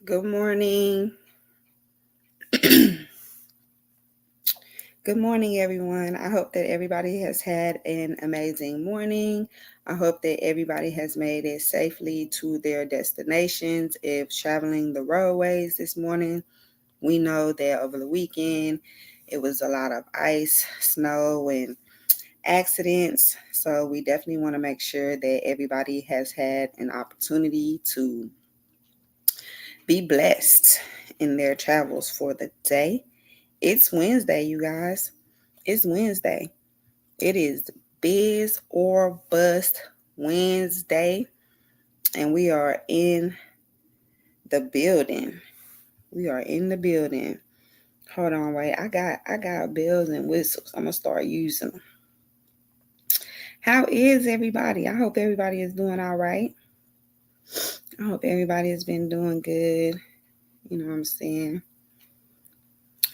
Good morning. Good morning, everyone. I hope that everybody has had an amazing morning. I hope that everybody has made it safely to their destinations. If traveling the roadways this morning, we know that over the weekend it was a lot of ice, snow, and accidents. So we definitely want to make sure that everybody has had an opportunity to be blessed in their travels for the day. It's Wednesday, you guys. It's Wednesday. It is Biz or Bust Wednesday, and we are in the building. We are in the building. Hold on, wait. I got bells and whistles. I'm gonna start using them. How is everybody? I hope everybody is doing all right. I hope everybody has been doing good. You know what I'm saying?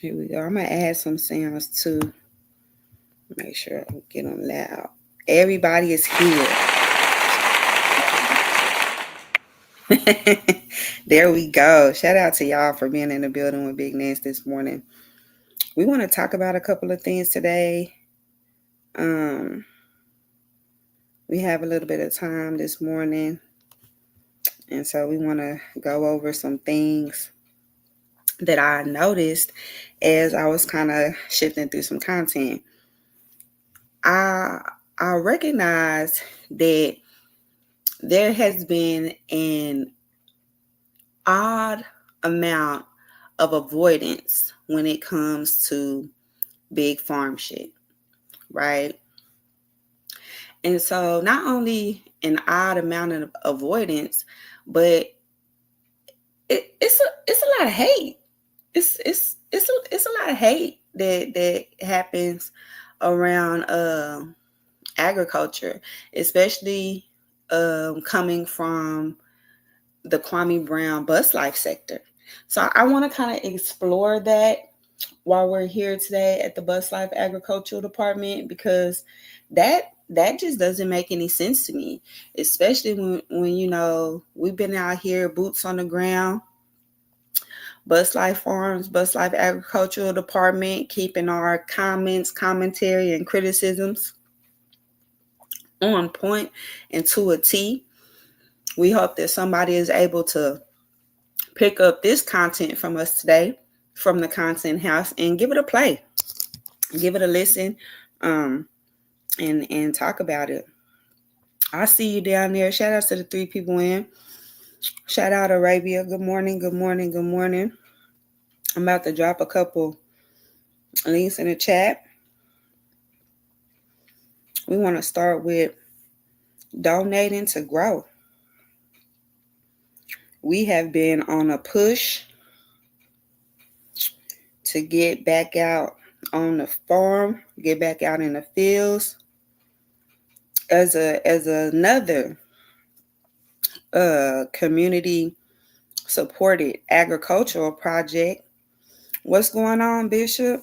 Here we go. I'm gonna add some sounds too. Make sure I get them loud. Everybody is here. There we go. Shout out to y'all for being in the building with Big Nance this morning. We want to talk about a couple of things today. Um, we have a little bit of time this morning, and so we want to go over some things that I noticed as I was kind of shifting through some content. I I recognize that there has been an odd amount of avoidance when it comes to big farm shit, right? And so not only an odd amount of avoidance, but it's a lot of hate. It's a lot of hate that happens around agriculture, especially coming from the Kwame Brown bus life sector. So I want to kind of explore that while we're here today at the Bus Life Agricultural Department, because that just doesn't make any sense to me, especially when you know we've been out here boots on the ground, Bus Life Farms, Bus Life Agricultural Department, keeping our comments, commentary, and criticisms on point and to a T. We hope that somebody is able to pick up this content from us today, from the content house, and give it a play, give it a listen, and talk about it. I see you down there. Shout out to the 3 people in. Shout out Arabia. Good morning. Good morning. Good morning. I'm about to drop a couple links in the chat. We want to start with donating to grow. We have been on a push to get back out on the farm, get back out in the fields as another community supported agricultural project. What's going on, Bishop?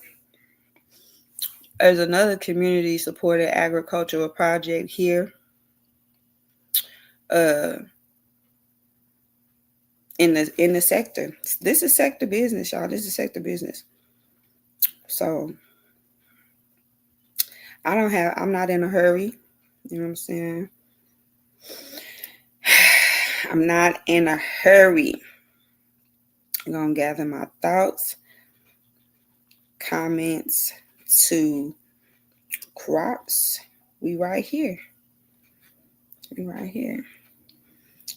There's another community supported agricultural project here uh, in the sector. This is sector business, y'all. This is sector business. So I'm not in a hurry. You know what I'm saying? I'm not in a hurry. I'm going to gather my thoughts, comments to crops. We right here. We right here.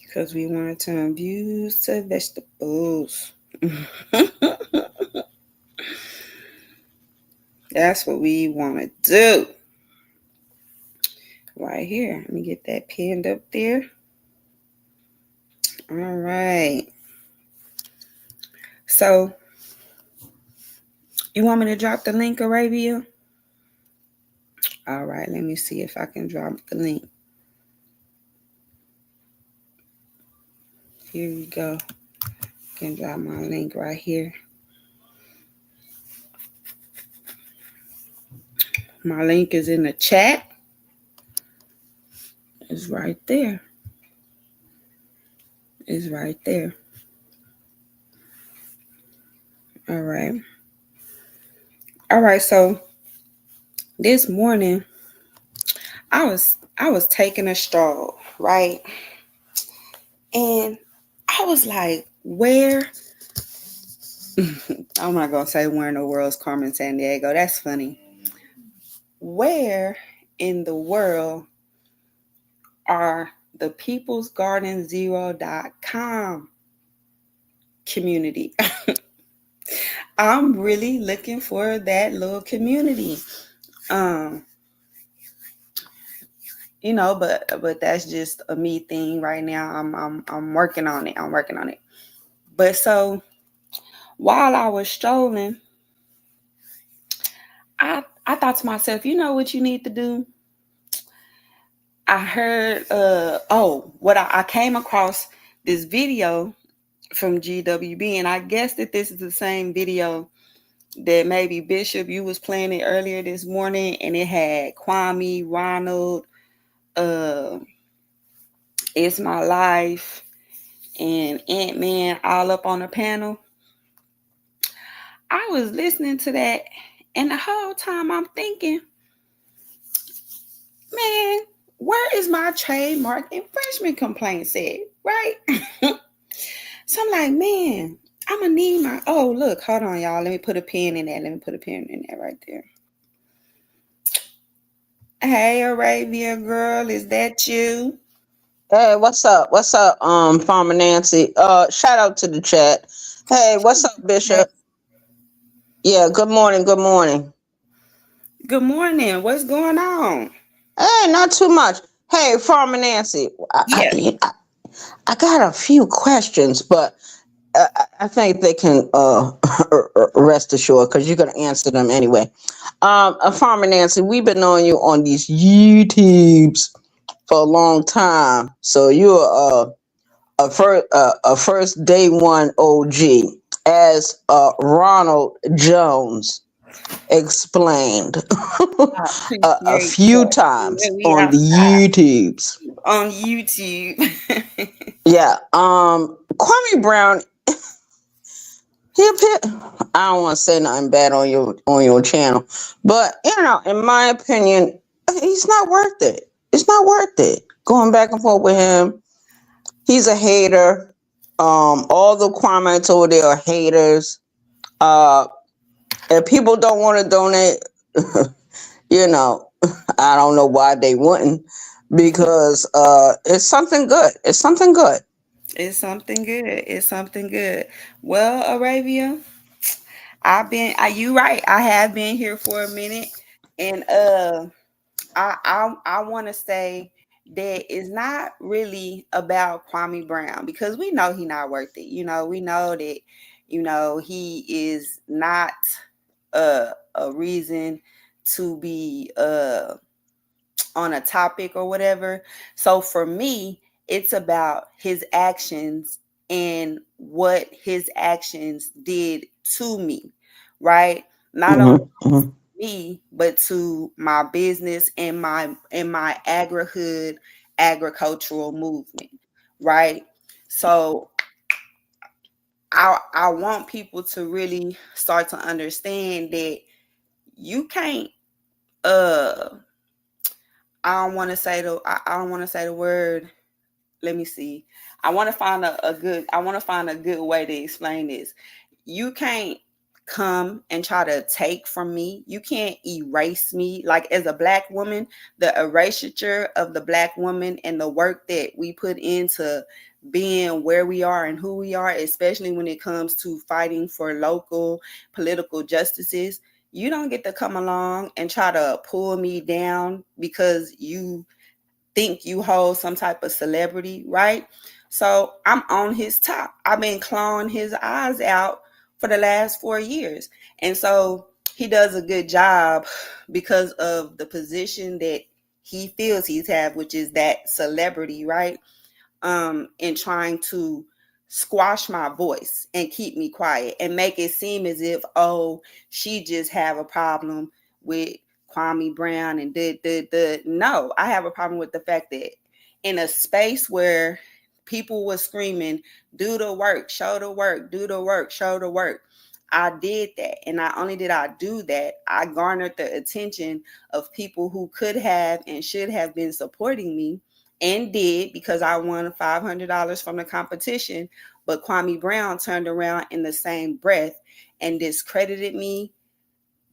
Because we want to turn views to vegetables. That's what we want to do. Right here. Let me get that pinned up there. All right. So, you want me to drop the link, Arabia? All right. Let me see if I can drop the link. Here we go. I can drop my link right here. My link is in the chat. It's right there. It's right there. All right. All right. So this morning I was taking a stroll, right? And I was like, where I'm not gonna say where in the world's Carmen San Diego. That's funny. Where in the world are the peoplesgarden0.com community? I'm really looking for that little community. Um, but that's just a me thing right now. I'm working on it. I'm working on it. But so while I was strolling, I thought to myself, you know what you need to do? I heard I came across this video from GWB, and I guess that this is the same video that maybe Bishop you was playing it earlier this morning, and it had Kwame, Ronald, uh, It's My Life, and Ant-Man all up on the panel. I was listening to that, and the whole time I'm thinking, man, where is my trademark infringement complaint at? Right? So I'm like, man, I'm gonna need my. Oh, look, hold on, y'all. Let me put a pin in that. Let me put a pin in that right there. Hey, Arabia girl, is that you? Hey, what's up? What's up, Farmer Nancy? Shout out to the chat. Hey, what's up, Hey, Bishop? Yeah, good morning, good morning. good morning. What's going on? Hey, not too much. Hey, Farmer Nancy, Yeah. I got a few questions, but I think they can rest assured because you're gonna answer them anyway. Farmer Nancy, we've been knowing you on these YouTubes for a long time, so you're a first day one OG, as Ronald Jones explained I a appreciate few that. times Yeah, we on the outside YouTubes. on YouTube. Yeah, Kwame Brown, he appeared. I don't want to say nothing bad on your channel, but in my opinion, he's not worth it. It's not worth it. Going back and forth with him, he's a hater. All the Kwamites over there are haters. Uh, if people don't want to donate, you know, I don't know why they wouldn't, because it's something good. It's something good. It's something good. It's something good. Well, Arabia, you right. I have been here for a minute, and I want to say that it's not really about Kwame Brown because we know he's not worth it. We know that he is not a reason to be on a topic or whatever. So for me, it's about his actions and what his actions did to me, right? Not only Hmm. Hmm. me, but to my business and my agricultural movement, right? So I want people to really start to understand that you can't uh I don't want to say the word. Let me see. I want to find a good way to explain this. You can't come and try to take from me. You can't erase me. Like, as a black woman, the erasure of the black woman and the work that we put into being where we are and who we are, especially when it comes to fighting for local political justices. You don't get to come along and try to pull me down because you think you hold some type of celebrity, right? So I'm on his top. I've been clawing his eyes out for the last 4 years. And so he does a good job because of the position that he feels he's had, which is that celebrity, right? In trying to squash my voice and keep me quiet and make it seem as if, oh, she just have a problem with Kwame Brown and did. No, I have a problem with the fact that in a space where people were screaming, do the work, show the work, do the work, show the work. I did that. And not only did I do that, I garnered the attention of people who could have and should have been supporting me, and did, because I won $500 from the competition. But Kwame Brown turned around in the same breath and discredited me,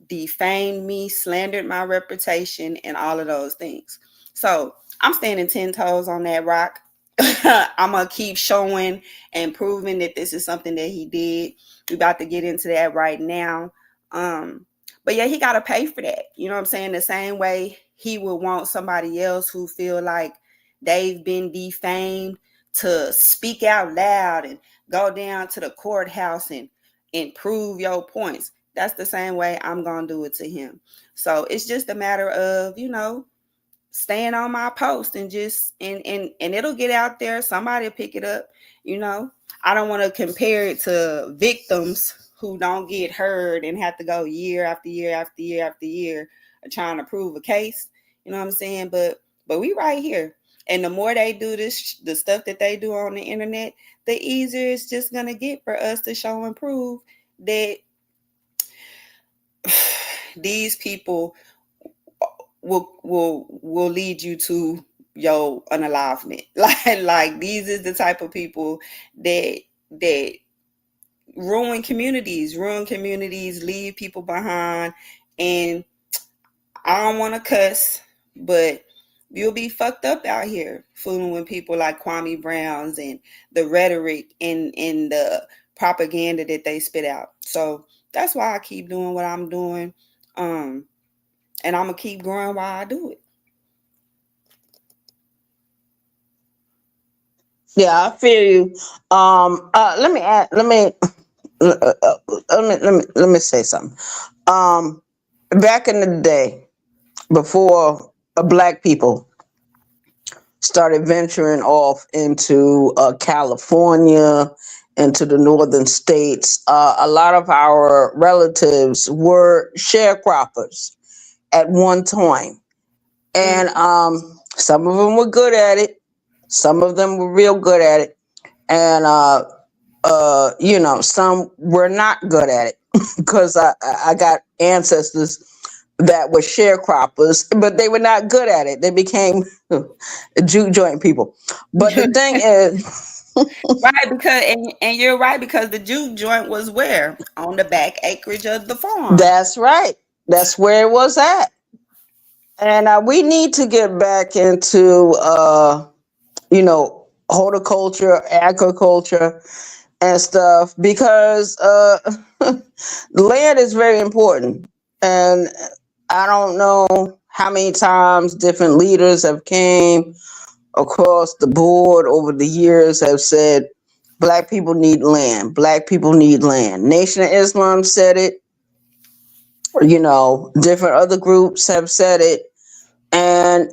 defamed me, slandered my reputation, and all of those things. So I'm standing 10 toes on that rock. I'm gonna keep showing and proving that this is something that he did. We about to get into that right now. Um, but yeah, he gotta pay for that. You know what I'm saying? The same way he would want somebody else who feel like they've been defamed to speak out loud and go down to the courthouse and prove your points. That's the same way I'm gonna do it to him. So it's just a matter of, staying on my post and just and it'll get out there. Somebody will pick it up. you know I don't want to compare it to victims who don't get heard and have to go year after year after year after year trying to prove a case. You know what I'm saying? But we right here. And the more they do this, the stuff that they do on the internet, the easier it's just gonna get for us to show and prove that these people will lead you to your unalivement. Like these is the type of people that that ruin communities, leave people behind. And I don't want to cuss, but you'll be fucked up out here fooling with people like Kwame Browns and the rhetoric and the propaganda that they spit out. So that's why I keep doing what I'm doing. Um, and I'm gonna keep growing while I do it. Yeah, I feel you. Let me add, let me say something. Um, Back in the day, before black people started venturing off into California, into the northern states, a lot of our relatives were sharecroppers at one time. Mm, And some of them were good at it, some of them were real good at it. And some were not good at it because I got ancestors that were sharecroppers, but they were not good at it. They became juke joint people. But the thing is, right, because and you're right, because the juke joint was where? On the back acreage of the farm. that's right. That's where it was at. And we need to get back into, horticulture, agriculture, and stuff because land is very important. And I don't know how many times different leaders have came across the board over the years have said black people need land, black people need land. Nation of Islam said it, different other groups have said it. And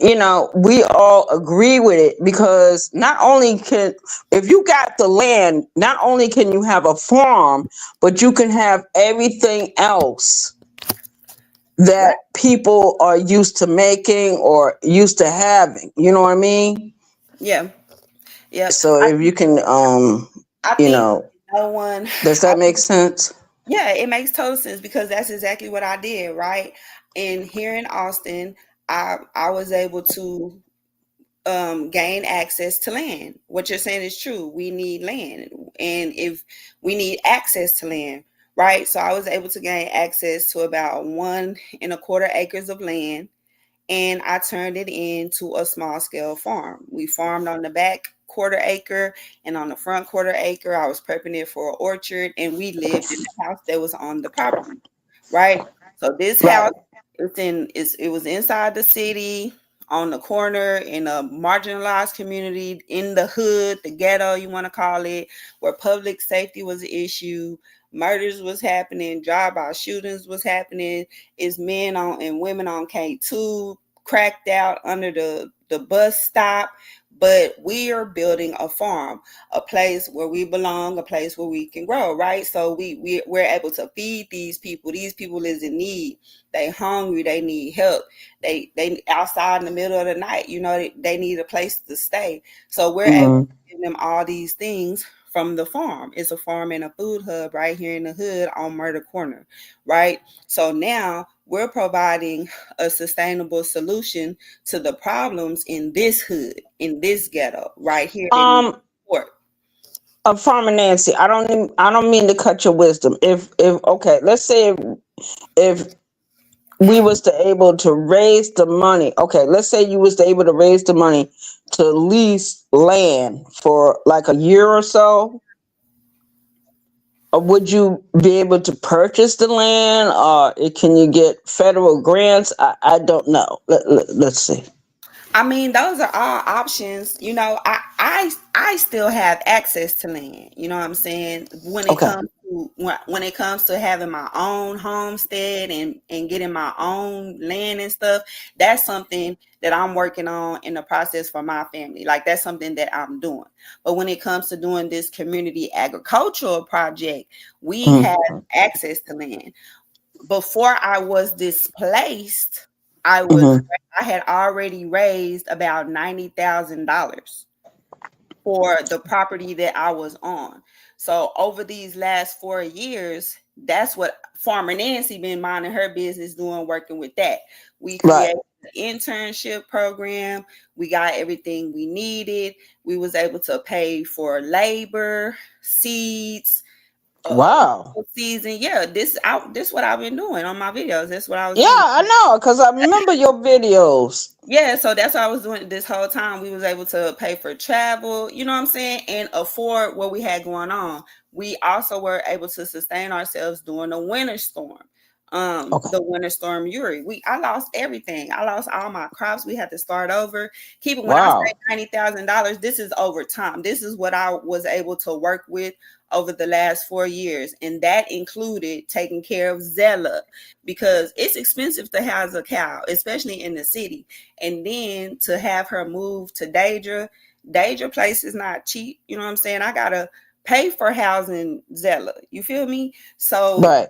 we all agree with it because not only can, if you got the land, not only can you have a farm, but you can have everything else Right. that people are used to making or used to having. You know what I mean? Yeah. Yeah. So I if you can, I you think know, no one does I that make sense? Yeah, it makes total sense because that's exactly what I did, right? And here in Austin, I was able to gain access to land. What you're saying is true. We need land, and if we need access to land, right? So I was able to gain access to about 1.25 acres of land, and I turned it into a small scale farm. We farmed on the back quarter acre, and on the front quarter acre, I was prepping it for an orchard, and we lived in the house that was on the property, right? So this Right. house it was inside the city, on the corner in a marginalized community, in the hood, the ghetto, you want to call it, where public safety was an issue, murders was happening, drive-by shootings was happening, is men on and women on K2 cracked out under the bus stop. But we are building a farm, a place where we belong, a place where we can grow, right? So we're able to feed these people. These people is in need. They hungry, they need help. They outside in the middle of the night, they need a place to stay. So we're able Mm. to give them all these things from the farm. It's a farm and a food hub right here in the hood on Murder Corner, right? So now we're providing a sustainable solution to the problems in this hood, in this ghetto, right here in Um, Port. Farmer Nancy, I don't mean to cut your wisdom. If okay, let's say if we was to able to raise the money. Okay, let's say you was to able to raise the money to lease land for like a year or so. Would you be able to purchase the land, or can you get federal grants? I don't know. Let's see. I mean, those are all options. You know, I still have access to land. You know what I'm saying? Okay. When it comes to having my own homestead and getting my own land and stuff, that's something that I'm working on in the process for my family. Like that's something that I'm doing. But when it comes to doing this community agricultural project, we have Mm-hmm. access to land. Before I was displaced, I was Mm-hmm. I had already raised about $90,000 for the property that I was on. So over these last 4 years, that's what Farmer Nancy been minding her business doing, working with that. We Right. created an internship program. We got everything we needed. We was able to pay for labor, seeds, uh Wow. season. Yeah, this what I've been doing on my videos. That's what I was Yeah, doing. I know, cause I remember your videos. Yeah, so that's what I was doing this whole time. We was able to pay for travel, you know what I'm saying, and afford what we had going on. We also were able to sustain ourselves during the winter storm. Okay. The winter storm Uri. I lost everything. I lost all my crops. We had to start over. Keep it when I say Wow. $90,000, this is over time. This is what I was able to work with over the last 4 years. And that included taking care of Zella because it's expensive to house a cow, especially in the city, and then to have her move to Daedra place is not cheap. You know what I'm saying? I gotta pay for housing Zella. You feel me? So Right.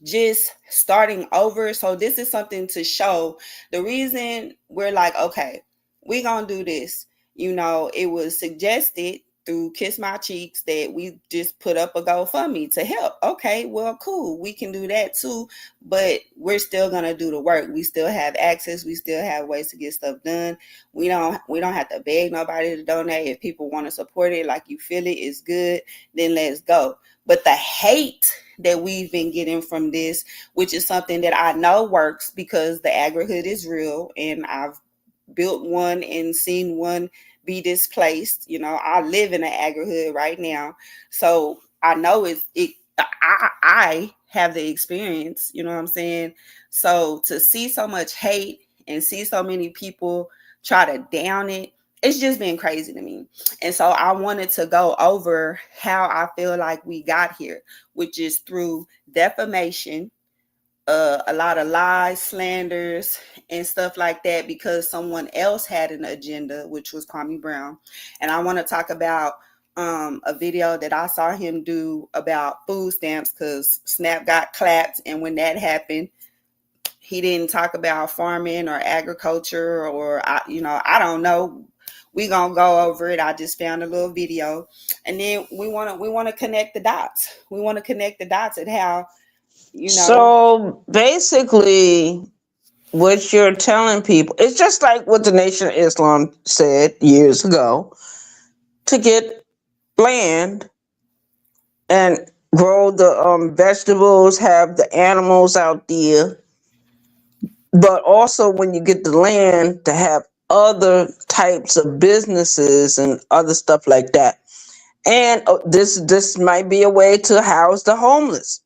just starting over. So this is something to show the reason we're like, okay, we gonna do this. You know, it was suggested through Kiss My Cheeks that we just put up a GoFundMe to help. Okay, well, cool. We can do that too, but we're still gonna do the work. We still have access. We still have ways to get stuff done. We don't have to beg nobody to donate. If people want to support it, like you feel it is good, then let's go. But the hate that we've been getting from this, which is something that I know works because the agri-hood is real and I've built one and seen one be displaced. You know, I live in an agri-hood right now. So I know I have the experience, you know what I'm saying? So to see so much hate and see so many people try to down it, it's just been crazy to me. And so I wanted to go over how I feel like we got here, which is through defamation, a lot of lies, slanders, and stuff like that because someone else had an agenda, which was Kwame Brown. And I want to talk about a video that I saw him do about food stamps because Snap got clapped. And when that happened, he didn't talk about farming or agriculture or, I don't know. We gonna go over it. I just found a little video, and then we wanna connect the dots. We want to connect the dots at how you know So basically, what you're telling people, it's just like what the Nation of Islam said years ago, to get land and grow the vegetables, have the animals out there, but also when you get the land to have other types of businesses and other stuff like that. And this might be a way to house the homeless.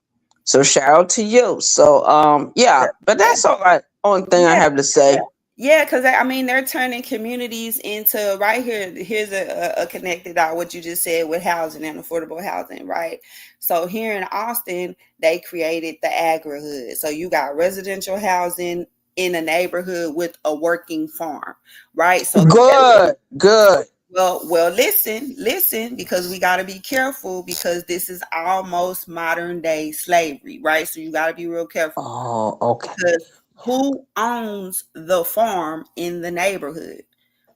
So shout out to you. So yeah, but that's all I only thing I yeah. have to say. Yeah, because I mean they're turning communities into right here. Here's a connected dot. What you just said with housing and affordable housing, right? So here in Austin, they created the agri-hood. So you got residential housing in a neighborhood with a working farm, right? So Good, good. well, listen, because we got to be careful because this is almost modern day slavery, right? So you got to be real careful Oh, okay. because who owns the farm in the neighborhood,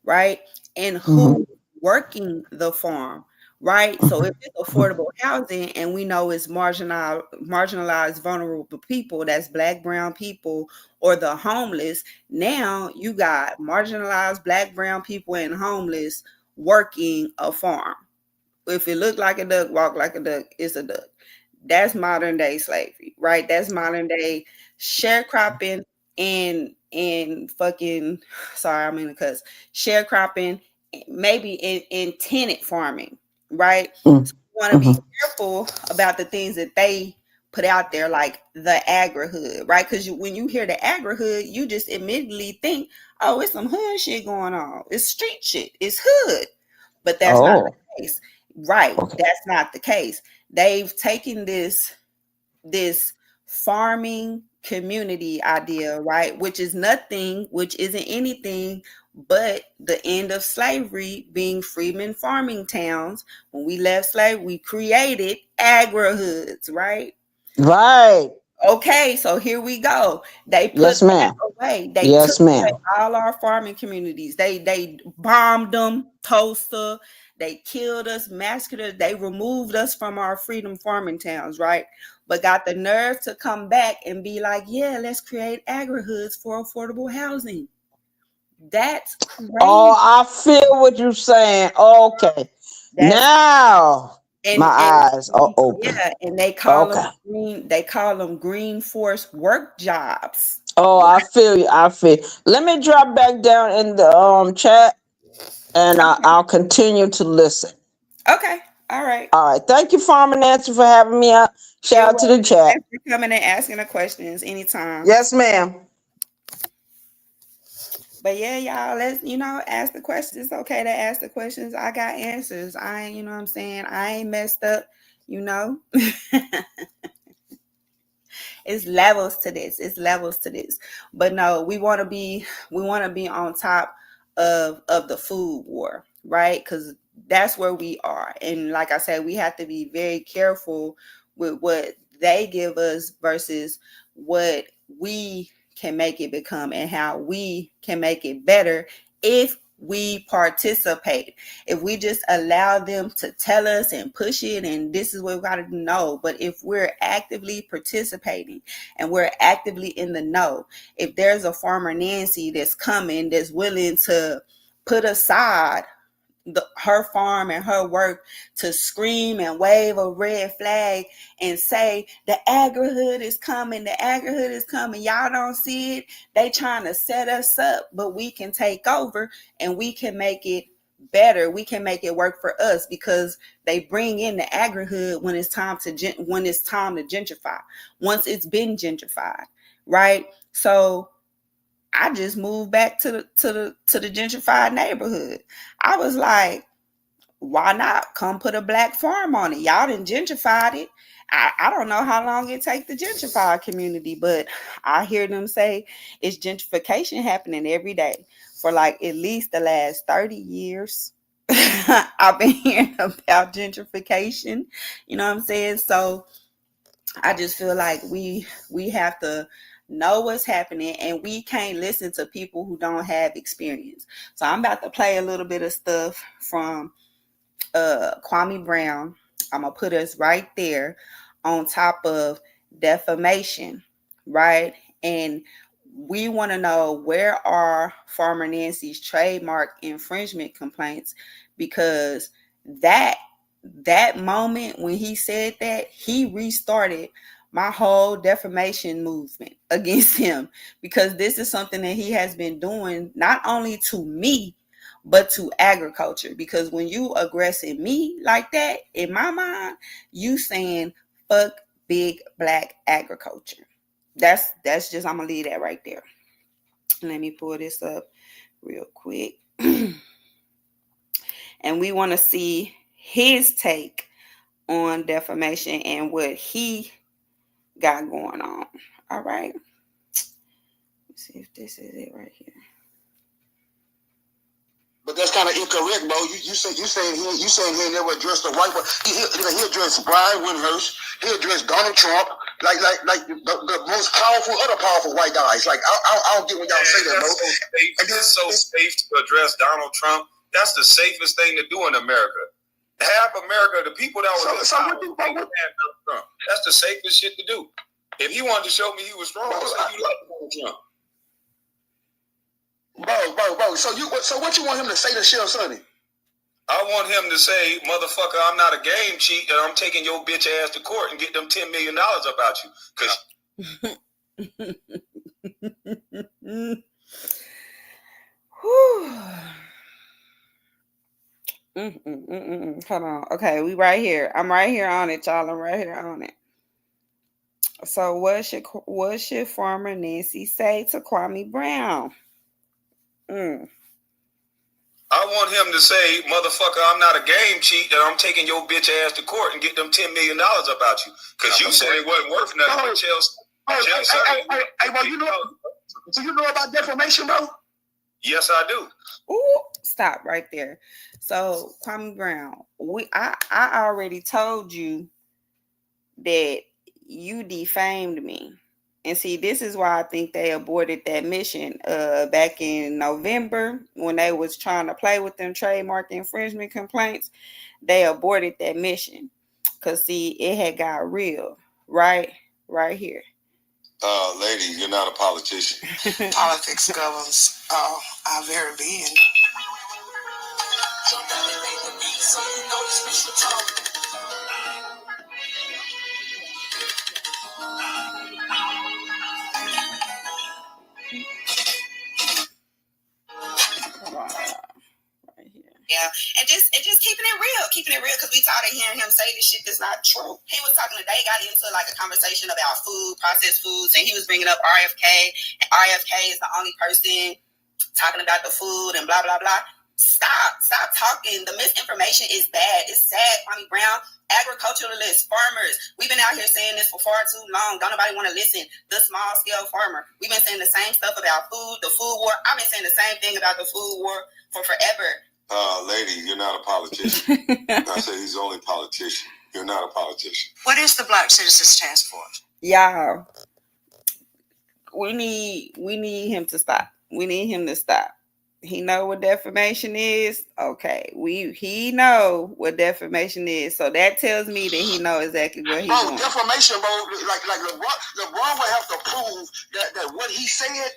right? And Mhm. who working the farm? right? So if it's affordable housing and we know it's marginalized, vulnerable people, that's black, brown people, or the homeless, now you got marginalized black, brown people and homeless working a farm. If it look like a duck, walk like a duck, it's a duck. That's modern day slavery, right? That's modern day sharecropping and fucking sorry, I'm in the cuss. Sharecropping, maybe in tenant farming, right? So you want to be Mm-hmm. careful about the things that they put out there, like the agri-hood, right? Because when you hear the agri-hood, you just immediately think, oh, it's some hood shit going on. It's street shit. It's hood. But that's not Oh, the case. Right. okay. That's not the case. They've taken this farming community idea, right? Which isn't anything but the end of slavery, being freedmen farming towns. When we left slavery, we created agri-hoods, right? Right. Okay, so here we go. They put Yes, that ma'am. away. They took Yes, away ma'am. all our farming communities. They bombed them, Tulsa. They killed us, massacred us. They removed us from our freedom farming towns, right? But got the nerve to come back and be like, yeah, let's create agri-hoods for affordable housing. That's Oh, crazy. I feel what you're saying. Okay. That's Now my and eyes are open. yeah, and Okay. they call them green force work jobs. Oh, I feel you. I feel. Let me drop back down in the chat, and I'll continue to listen. Okay. All right. All right. Thank you, Farmer Nancy, for having me out. You're Shout out to the welcome. chat. Thanks for coming and asking the questions anytime. Yes, ma'am. But yeah, y'all, let's, ask the questions. It's okay to ask the questions. I got answers. I ain't, what I'm saying? I ain't messed up, you know? It's levels to this. It's levels to this. But no, we want to be on top of the food war, right? Because that's where we are. And like I said, we have to be very careful with what they give us versus what we can make it become and how we can make it better if we participate. If we just allow them to tell us and push it and this is what we got to know, but if we're actively participating and we're actively in the know, if there's a farmer Nancy that's coming that's willing to put aside her farm and her work to scream and wave a red flag and say the agri-hood is coming, the agri-hood is coming, y'all don't see it, they trying to set us up, but we can take over and we can make it better, we can make it work for us, because they bring in the agri-hood when it's time to gentrify, once it's been gentrified, right? So I just moved back to the gentrified neighborhood. I was like, why not come put a black farm on it? Y'all done gentrified it. I don't know how long it take the gentrified community, but I hear them say it's gentrification happening every day for like at least the last 30 years. I've been hearing about gentrification. You know what I'm saying? So I just feel like we have to know what's happening and we can't listen to people who don't have experience. So I'm about to play a little bit of stuff from Kwame Brown. I'm gonna put us right there on top of defamation, right? And we want to know, where are Farmer Nancy's trademark infringement complaints, because that that moment when he said that, he restarted my whole defamation movement against him, because this is something that he has been doing not only to me but to agriculture. Because when you aggressing me like that, in my mind, you saying fuck big black agriculture. That's just, I'm gonna leave that right there. Let me pull this up real quick. And we want to see his take on defamation and what he got going on. All right. Let's see if this is it right here. But that's kind of incorrect, bro. You saying he never addressed the white. He addressed Brian Windhurst. He addressed Donald Trump. Like the most powerful, other powerful white guys. Like I don't get when y'all say that, bro. It's so safe to address Donald Trump. That's the safest thing to do in America. half America, the people that was Trump. That's the safest shit to do. If he wanted to show me he was strong, say you like Donald Trump. Bro. So what you want him to say to Shell Sonny? I want him to say, motherfucker, I'm not a game cheat, and I'm taking your bitch ass to court and get them $10 million about you. Hold on. Okay, we right here. I'm right here on it, y'all. I'm right here on it. So what should Farmer Nancy say to Kwame Brown? I want him to say, motherfucker, I'm not a game cheat, and I'm taking your bitch ass to court and get them $10 million about you. Because you said it wasn't worth nothing. Hey, bro, do you know about defamation, bro? Yes, I do. Ooh, stop right there. So, Kwame Brown, I already told you that you defamed me. And see, this is why I think they aborted that mission back in November when they was trying to play with them trademark infringement complaints. They aborted that mission because, see, it had got real right here. Lady, you're not a politician. Politics governs our very being. Yeah, and just keeping it real because we tired of hearing him say this shit that's not true. He was talking today, got into like a conversation about food, processed foods, and he was bringing up RFK. And RFK is the only person talking about the food and blah blah blah. Stop talking. The misinformation is bad. It's sad, Kwame Brown. Agriculturalists, farmers. We've been out here saying this for far too long. Don't nobody want to listen. The small scale farmer. We've been saying the same stuff about food, the food war. I've been saying the same thing about the food war for forever. Lady, you're not a politician. I said he's only a politician. You're not a politician. What is the Black Citizens Task Force? Y'all, we need him to stop. We need him to stop. He know what defamation is. Okay, he know what defamation is. So that tells me that he know exactly what he's doing. Defamation, bro. Like LeBron would have to prove that what he said.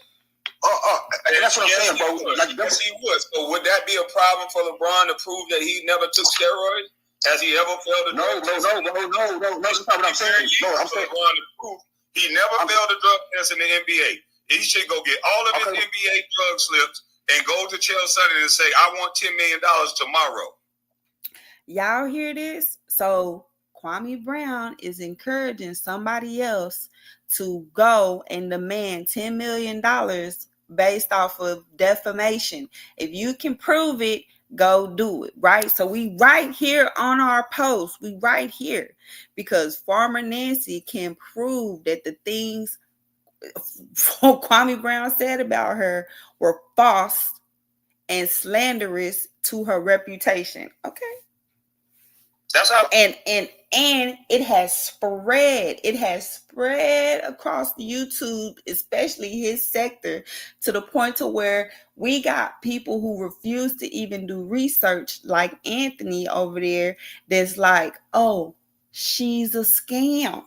That's what I'm saying, bro. Yes, he would. So would that be a problem for LeBron to prove that he never took steroids? Has he ever failed to drug test? No. That's not what I'm saying. No, I'm saying LeBron to prove he never failed a drug test in the NBA. He should go get all of his NBA drug slips and go to Chael Sonnen and say, I want $10 million tomorrow. Y'all hear this? So Kwame Brown is encouraging somebody else to go and demand $10 million based off of defamation. If you can prove it, go do it, right? So we right here on our post, we right here because Farmer Nancy can prove that the things Kwame Brown said about her were false and slanderous to her reputation. Okay. That's how and it has spread. It has spread across YouTube, especially his sector, to the point to where we got people who refuse to even do research, like Anthony over there, that's like, oh, she's a scam.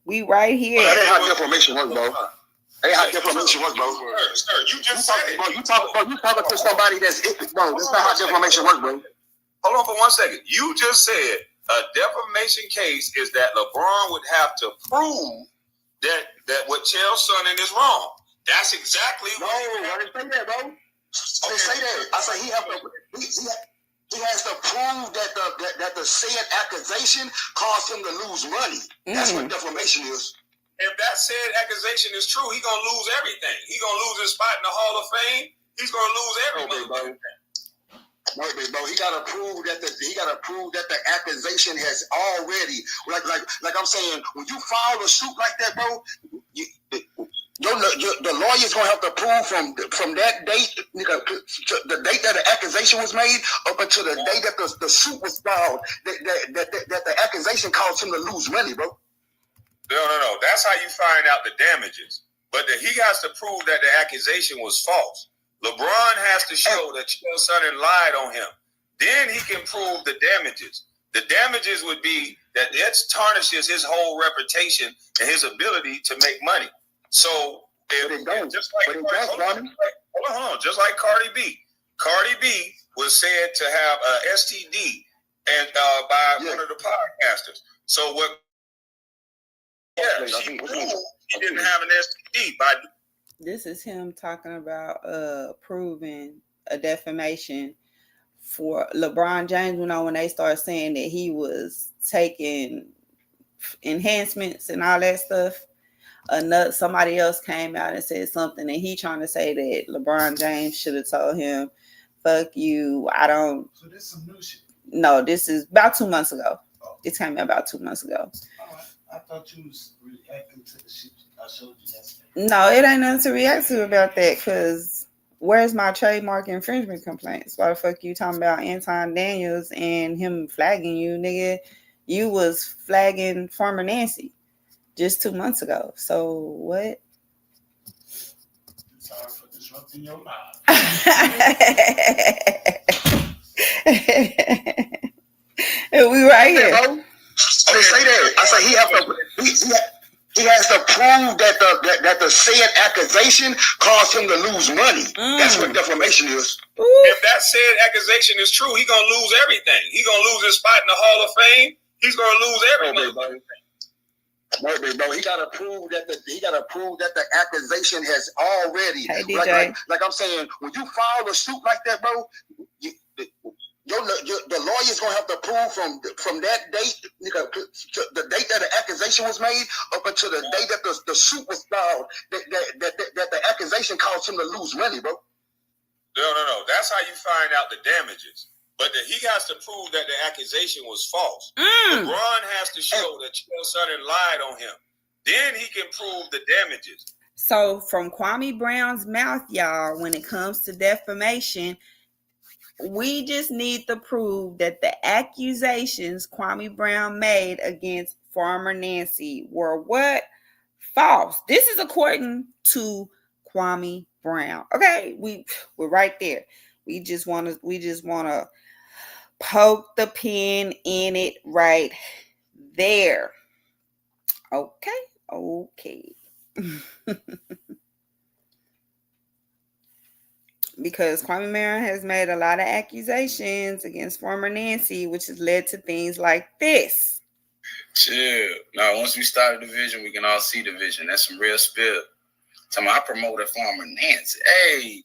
We right here. That ain't how defamation works, bro. That ain't how defamation works, bro. Sir, you just said it. Bro, you talking to somebody that's bro. That's not how defamation works, bro. Hold on for 1 second. You just said a defamation case is that LeBron would have to prove that what Chael Sonnen is wrong. That's exactly what I didn't say that, bro. I didn't say that. I said he has to prove that the said accusation caused him to lose money. That's what defamation is. If that said accusation is true, he's gonna lose everything. He's gonna lose his spot in the Hall of Fame. He's gonna lose everything. No, bro, he gotta prove that the accusation has already like I'm saying, when you file a suit like that, bro, the lawyer's gonna have to prove from that date, the date that the accusation was made up until the day that the suit was filed, that the accusation caused him to lose money, bro. No. That's how you find out the damages. But he has to prove that the accusation was false. LeBron has to show that Chael Sonnen lied on him. Then he can prove the damages. The damages would be that tarnishes his whole reputation and his ability to make money. So just like just like Cardi B. Cardi B was said to have a STD and by one of the podcasters. So what? Yeah, she proved he didn't have an STD by. This is him talking about proving a defamation for LeBron James. You know, when they started saying that he was taking enhancements and all that stuff, somebody else came out and said something, and he trying to say that LeBron James should have told him, "Fuck you, I don't." So this is some new shit. No, this is about 2 months ago. Oh. It came out about 2 months ago. I thought you was reacting to the shit I showed you yesterday. No, it ain't nothing to react to about that, because where's my trademark infringement complaints? Why the fuck you talking about Anton Daniels and him flagging you, nigga? You was flagging former Nancy just 2 months ago. So what? Sorry for disrupting your mind. We right here. I didn't say that. I say he has to prove that the said accusation caused him to lose money. That's what defamation is. If that said accusation is true, he gonna lose everything. He gonna lose his spot in the Hall of Fame. He's gonna lose everything. Bro, he gotta prove that the accusation has already. Hey, DJ. Like I'm saying, when you file a suit like that, bro, the lawyer's gonna have to prove from that date, the date that the accusation was made, up until the day that the suit was filed, that the accusation caused him to lose money, bro. No. That's how you find out the damages. But he has to prove that the accusation was false. LeBron has to show that Chael Sonnen lied on him. Then he can prove the damages. So from Kwame Brown's mouth, y'all, when it comes to defamation, we just need to prove that the accusations Kwame Brown made against former Nancy were what? False. This is according to Kwame Brown. Okay, we're right there. We just want to poke the pin in it right there. Okay. Because Kwame Brown has made a lot of accusations against former Nancy, which has led to things like this. Chill. Now, once we start a division, we can all see the vision. That's some real spill. I promoted former Nancy. Hey,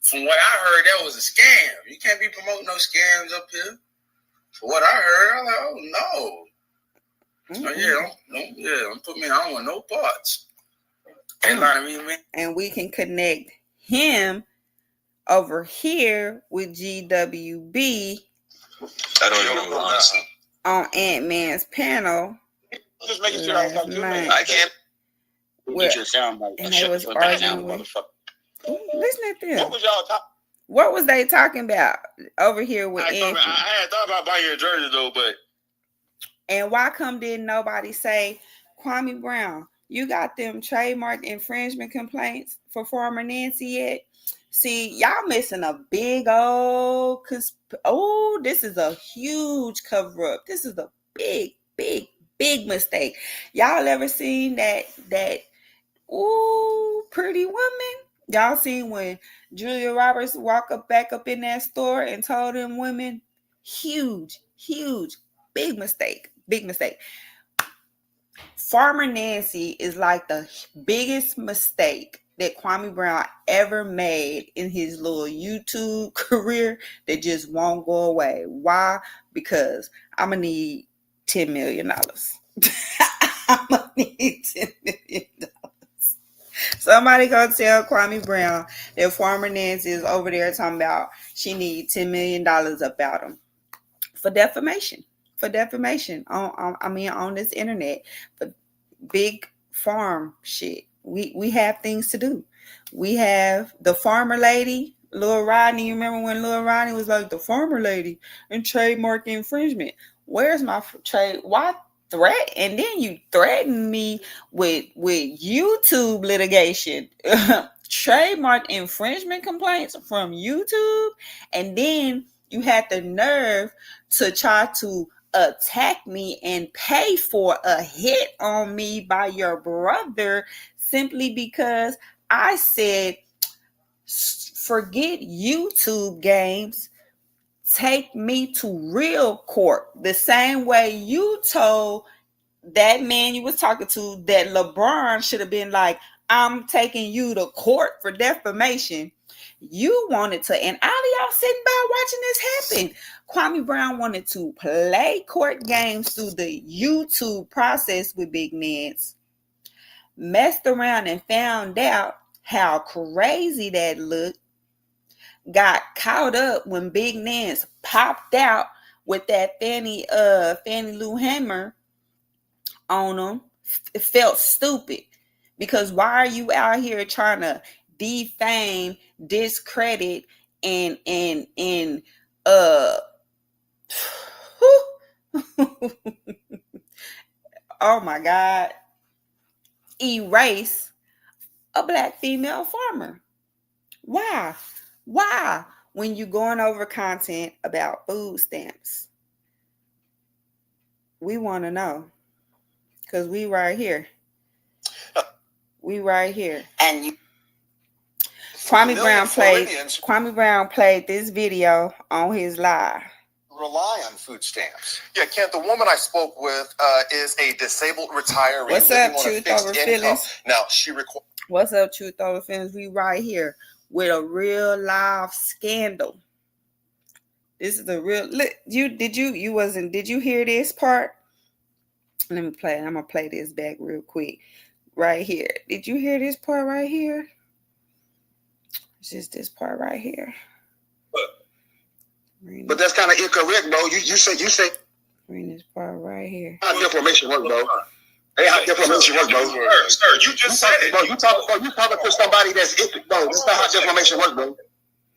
from what I heard, that was a scam. You can't be promoting no scams up here. For what I heard, I was like, oh no. Don't put me. I don't want no parts. And we can connect him over here with GWB on Ant-Man's panel. Just making sure I was talking to you. I can't. Get your sound bite. And they was arguing with. Listen at them. What was y'all talking? What was they talking about over here with Anthony? I had thought about buying your jersey though, but. And why come didn't nobody say, Kwame Brown, you got them trademark infringement complaints for former Nancy yet? See, y'all missing a big old this is a huge cover up. This is a big mistake. Y'all ever seen that Pretty Woman? Y'all seen when Julia Roberts back up in that store and told them women? Huge, big mistake. Farmer Nancy is like the biggest mistake that Kwame Brown ever made in his little YouTube career that just won't go away. Why? Because I'm going to need $10 million. I'm going to need $10 million. Somebody go tell Kwame Brown that Farmer Nancy is over there talking about she needs $10 million about him for defamation. On this internet, for big farm shit. We have things to do. We have the farmer lady, Lil Rodney. You remember when Lil Rodney was like the farmer lady and trademark infringement? Where's my trade? Why threat? And then you threaten me with YouTube litigation, trademark infringement complaints from YouTube, and then You had the nerve to try to attack me and pay for a hit on me by your brother simply because I said, forget YouTube games, take me to real court. The same way you told that man you was talking to that LeBron should have been like, I'm taking you to court for defamation. You wanted to, and all of y'all sitting by watching this happen. Kwame Brown wanted to play court games through the YouTube process with Big Nance. Messed around and found out how crazy that looked. Got caught up when Big Nance popped out with that Fannie Lou Hammer on him. It felt stupid because why are you out here trying to defame, discredit, and oh my God, erase a black female farmer? Why? When you going over content about food stamps? We want to know. Because we right here. And Kwame Brown played this video on his live. Rely on food stamps. Yeah, Kent, the woman I spoke with is a disabled retiree. What's up, Truth Over Feelings? Now, she requires... What's up, Truth Over Feelings? We right here with a real live scandal. This is a real... Did you hear this part? Let me play. I'm going to play this back real quick. Right here. Did you hear this part right here? It's just this part right here. But that's kind of incorrect, bro. You say. Read this part right here. How defamation work, bro? Hey, how defamation work, bro? Sir, you just said it. Bro, you talking to somebody that's it, bro. That's not how defamation work, bro.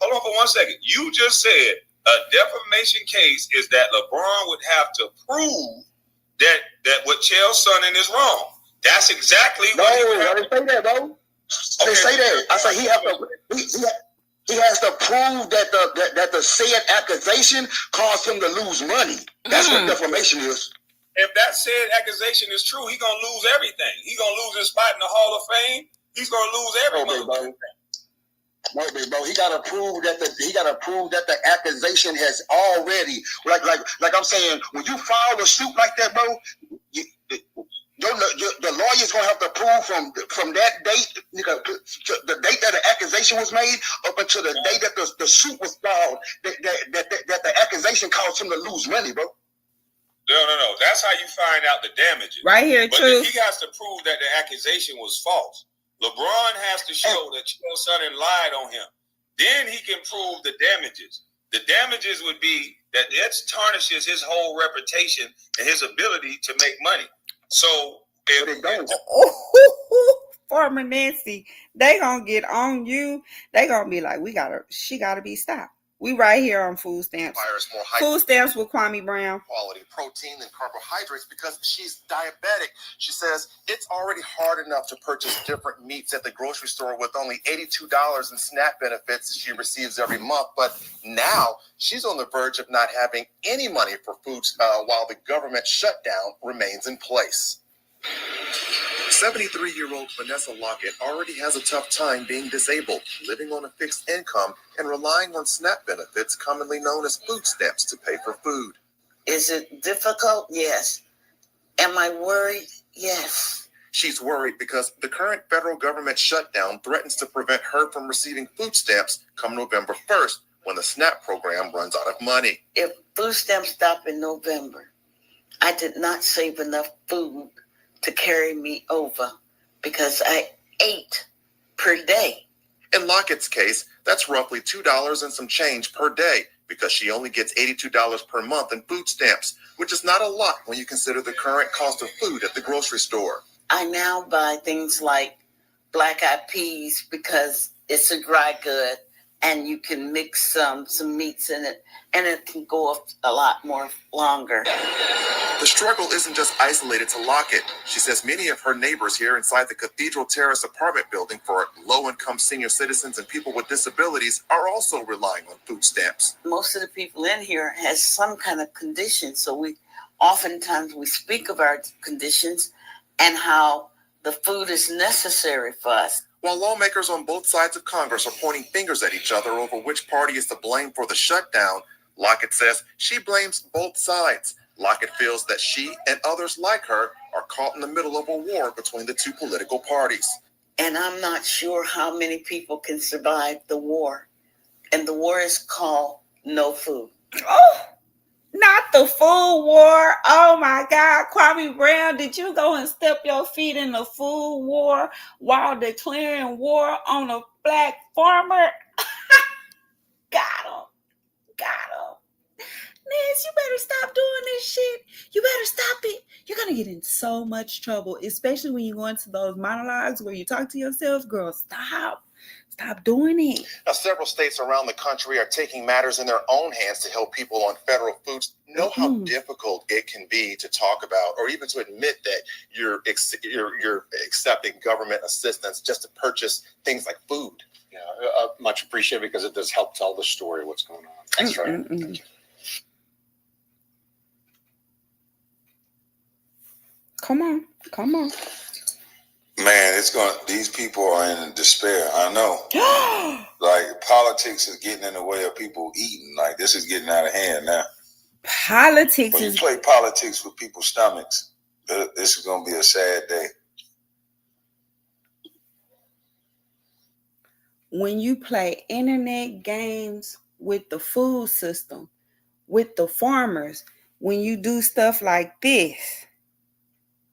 Hold on for 1 second. You just said a defamation case is that LeBron would have to prove that what Chael's son is wrong. That's exactly what I didn't say that, bro. They say that. I say he has to prove that the said accusation caused him to lose money. That's what defamation is. If that said accusation is true, he's gonna lose everything. He's gonna lose his spot in the Hall of Fame. He's gonna lose everything. Bro, he gotta prove that the accusation has already like I'm saying, when you file a suit like that, bro, the lawyer's gonna have to prove from that date, the date that the accusation was made, up until the day that the suit was filed, that the accusation caused him to lose money, bro. No. That's how you find out the damages. Right here, but true. He has to prove that the accusation was false. LeBron has to show that Chael's son lied on him. Then he can prove the damages. The damages would be that it tarnishes his whole reputation and his ability to make money. So Farmer Nancy, they gonna get on you. They gonna be like, she gotta be stopped. We right here on food stamps. Food stamps with Kwame Brown. Quality protein and carbohydrates because she's diabetic. She says it's already hard enough to purchase different meats at the grocery store with only $82 in SNAP benefits she receives every month. But now she's on the verge of not having any money for foods while the government shutdown remains in place. 73-year-old Vanessa Lockett already has a tough time being disabled, living on a fixed income and relying on SNAP benefits, commonly known as food stamps, to pay for food. Is it difficult? Yes. Am I worried? Yes. She's worried because the current federal government shutdown threatens to prevent her from receiving food stamps come November 1st, when the SNAP program runs out of money. If food stamps stop in November, I did not save enough food to carry me over because I ate per day. In Lockett's case, that's roughly $2 and some change per day because she only gets $82 per month in food stamps, which is not a lot when you consider the current cost of food at the grocery store. I now buy things like black-eyed peas because it's a dry good, and you can mix some meats in it, and it can go a lot more longer. The struggle isn't just isolated to Lockett. She says many of her neighbors here inside the Cathedral Terrace apartment building for low-income senior citizens and people with disabilities are also relying on food stamps. Most of the people in here has some kind of condition, so oftentimes we speak of our conditions and how the food is necessary for us. While lawmakers on both sides of Congress are pointing fingers at each other over which party is to blame for the shutdown, Lockett says she blames both sides. Lockett feels that she and others like her are caught in the middle of a war between the two political parties. And I'm not sure how many people can survive the war. And the war is called no food. Oh, not the food war. Oh my God. Kwame Brown, did you go and step your feet in the food war while declaring war on a black farmer? Got him. Nance, you better stop doing this shit. You better stop it. You're going to get in so much trouble, especially when you go into those monologues where you talk to yourself. Girl, stop. Stop doing it. Now, several states around the country are taking matters in their own hands to help people on federal foods. Know how difficult it can be to talk about or even to admit that you're accepting government assistance just to purchase things like food. Yeah, much appreciated because it does help tell the story of what's going on. That's right. Thank you. Come on. Man, these people are in despair. I know. Like, politics is getting in the way of people eating. Like, this is getting out of hand now. Politics when you play politics with people's stomachs, this is going to be a sad day. When you play internet games with the food system, with the farmers, when you do stuff like this.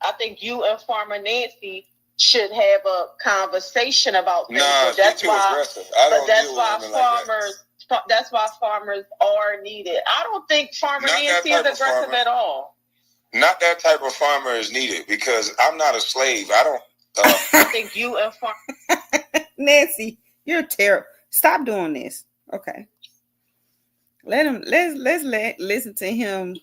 I think you and Farmer Nancy should have a conversation about things. Nah, that's why farmers. That's why farmers are needed. I don't think Farmer Nancy is aggressive at all. Not that type of farmer is needed because I'm not a slave. I don't. I think you and Farmer Nancy, you're terrible. Stop doing this. Okay. Let's listen to him.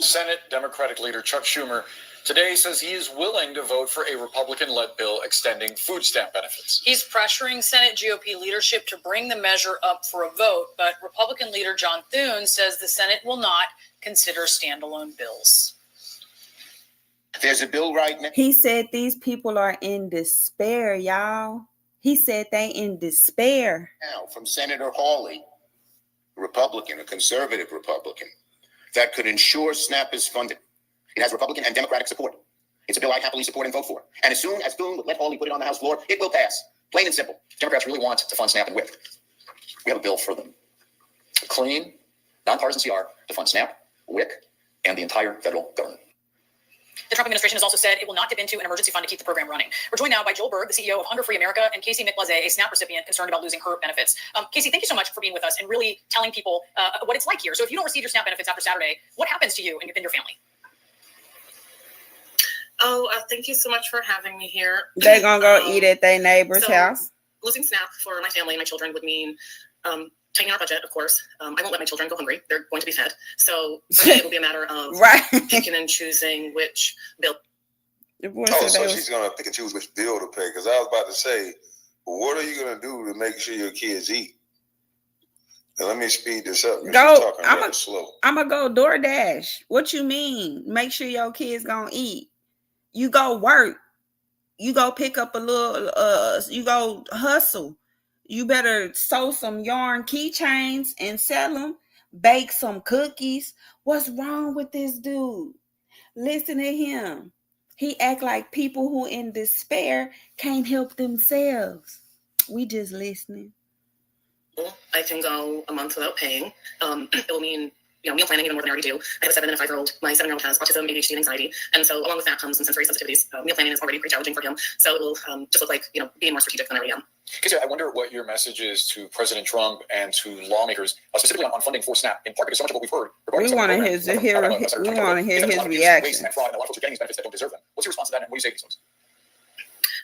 Senate Democratic leader Chuck Schumer today says he is willing to vote for a Republican-led bill extending food stamp benefits. He's pressuring Senate GOP leadership to bring the measure up for a vote, but Republican leader John Thune says the Senate will not consider standalone bills. There's a bill right now. He said these people are in despair, y'all. He said they in despair. Now, from Senator Hawley, a Republican, a conservative Republican, that could ensure SNAP is funded. It has Republican and Democratic support. It's a bill I happily support and vote for. And as soon as Thune would let Hawley put it on the House floor, it will pass. Plain and simple. Democrats really want to fund SNAP and WIC. We have a bill for them. Clean, nonpartisan CR to fund SNAP, WIC, and the entire federal government. The Trump administration has also said it will not dip into an emergency fund to keep the program running. We're joined now by Joel Berg, the CEO of Hunger Free America, and Casey McBlaze, a SNAP recipient concerned about losing her benefits. Casey, thank you so much for being with us and really telling people what it's like here. So if you don't receive your SNAP benefits after Saturday, what happens to you and your family? Oh, thank you so much for having me here. They're going to go eat at their neighbor's house. Losing SNAP for my family and my children would mean tightening our budget, of course. I won't let my children go hungry. They're going to be fed. So for me, it will be a matter of picking and choosing which bill. So she's going to pick and choose which bill to pay. Because I was about to say, well, what are you going to do to make sure your kids eat? And let me speed this up. I'm going to go DoorDash. What you mean? Make sure your kids going to eat. You go work. You go pick up a little, you go hustle. You better sew some yarn keychains and sell them. Bake some cookies. What's wrong with this dude? Listen to him. He act like people who in despair can't help themselves. We just listening. I can go a month without paying. It will mean meal planning even more than I already do. I have a 7 and a 5-year-old. My 7-year-old has autism, ADHD, and anxiety. And so along with that comes some sensory sensitivities. Meal planning is already pretty challenging for him. So it will just look like, being more strategic than I already am. Casey, I wonder what your message is to President Trump and to lawmakers, specifically on funding for SNAP, in part because so much of what we've heard. We want to hear his reaction. And fraud, and a lot of folks are getting these benefits that don't deserve them. What's your response to that, and what do you say to these folks?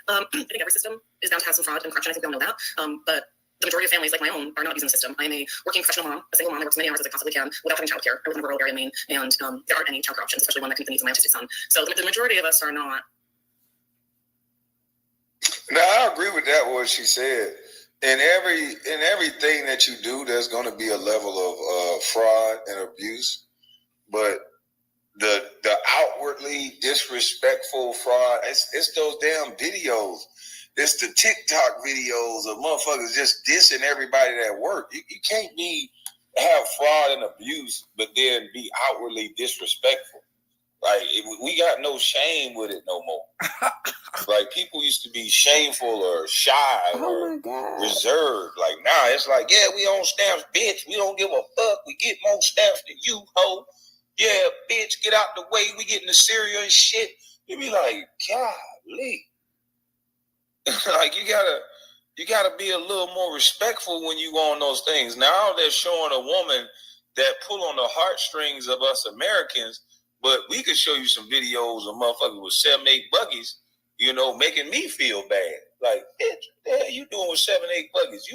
I think every system is bound to have some fraud and corruption. I think we all know that. But the majority of families like my own are not abusing the system. I am a working professional mom, a single mom that works as many hours as I possibly can without having childcare. I live in a rural area in Maine, and there aren't any childcare options, especially one that can meet the needs of my autistic son. So the majority of us are not. Now, I agree with that, what she said. In everything that you do, there's going to be a level of fraud and abuse. But the outwardly disrespectful fraud, it's those damn videos. It's the TikTok videos of motherfuckers just dissing everybody that work. You can't have fraud and abuse, but then be outwardly disrespectful. Like, we got no shame with it no more. Like, people used to be shameful or shy or reserved. Like, now it's like, yeah, we on stamps, bitch. We don't give a fuck. We get more stamps than you, ho. Yeah, bitch, get out the way. We getting the cereal and shit. You be like, golly. Like, you gotta be a little more respectful when you go on those things. Now they're showing a woman that pull on the heartstrings of us Americans, but we could show you some videos of motherfuckers with 7, 8 buggies, making me feel bad. Like, bitch, what the hell you doing with 7, 8 buggies?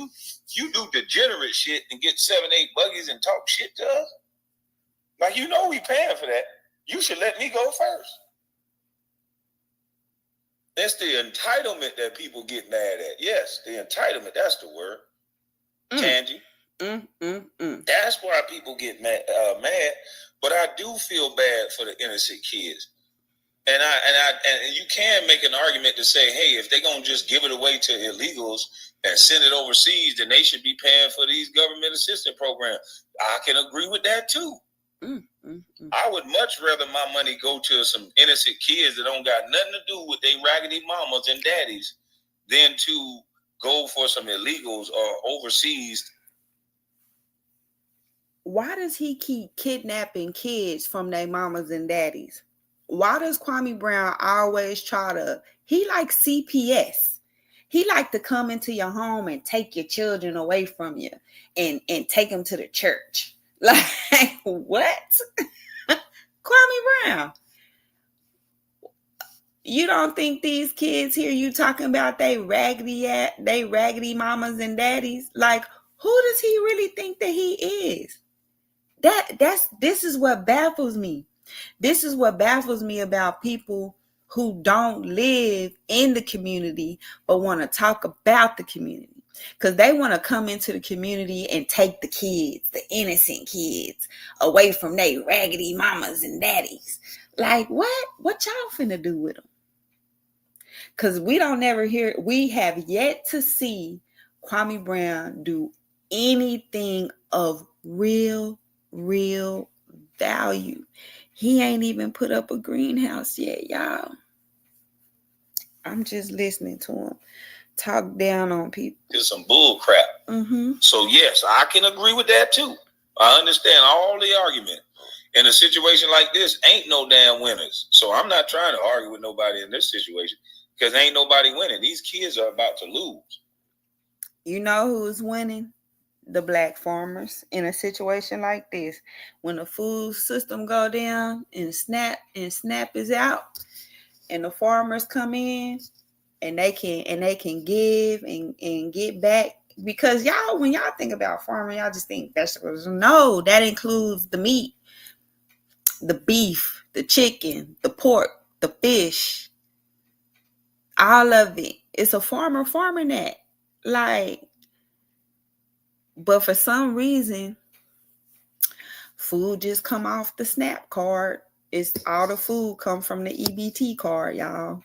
You do degenerate shit and get 7, 8 buggies and talk shit to us? Like, we paying for that. You should let me go first. That's the entitlement that people get mad at. Yes, the entitlement, that's the word. Tangy. That's why people get mad. But I do feel bad for the innocent kids. And you can make an argument to say, hey, if they're gonna just give it away to illegals and send it overseas, then they should be paying for these government assistance programs. I can agree with that too. I would much rather my money go to some innocent kids that don't got nothing to do with their raggedy mamas and daddies than to go for some illegals or overseas. Why does he keep kidnapping kids from their mamas and daddies? Why does Kwame Brown always he like CPS. He like to come into your home and take your children away from you and take them to the church. Like, what? Kwame Brown, you don't think these kids hear you talking about they raggedy mamas and daddies? Like, who does he really think that he is? This is what baffles me. This is what baffles me about people who don't live in the community but want to talk about the community. Because they want to come into the community and take the kids, the innocent kids, away from their raggedy mamas and daddies. Like, what? What y'all finna do with them? Because we have yet to see Kwame Brown do anything of real value. He ain't even put up a greenhouse yet, y'all. I'm just listening to him talk down on people. It's some bull crap. So yes, I can agree with that too. I understand all the argument. In a situation like this, ain't no damn winners. So I'm not trying to argue with nobody in this situation because ain't nobody winning. These kids are about to lose. You know who's winning? The black farmers in a situation like this. When the food system go down and SNAP is out and the farmers come in and they can give and get back. Because when y'all think about farming, y'all just think vegetables. No, that includes the meat, the beef, the chicken, the pork, the fish, all of it. It's a farmer farming that. Like, but for some reason, food just come off the SNAP card. It's all the food come from the EBT card, y'all.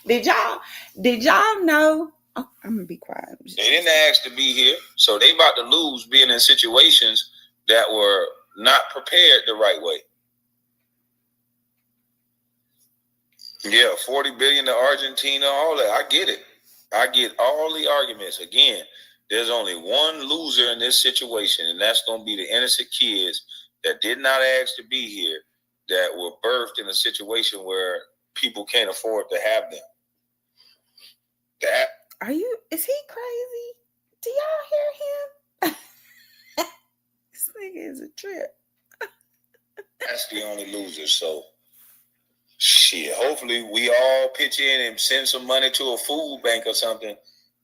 Did y'all know? Oh, I'm gonna be quiet. They didn't ask to be here, so they about to lose being in situations that were not prepared the right way. Yeah, 40 billion to Argentina, all that. I get it. I get all the arguments. Again, there's only one loser in this situation, and that's going to be the innocent kids that did not ask to be here, that were birthed in a situation where people can't afford to have them. Is he crazy? Do y'all hear him? This nigga is a trip. That's the only loser. So, shit, hopefully we all pitch in and send some money to a food bank or something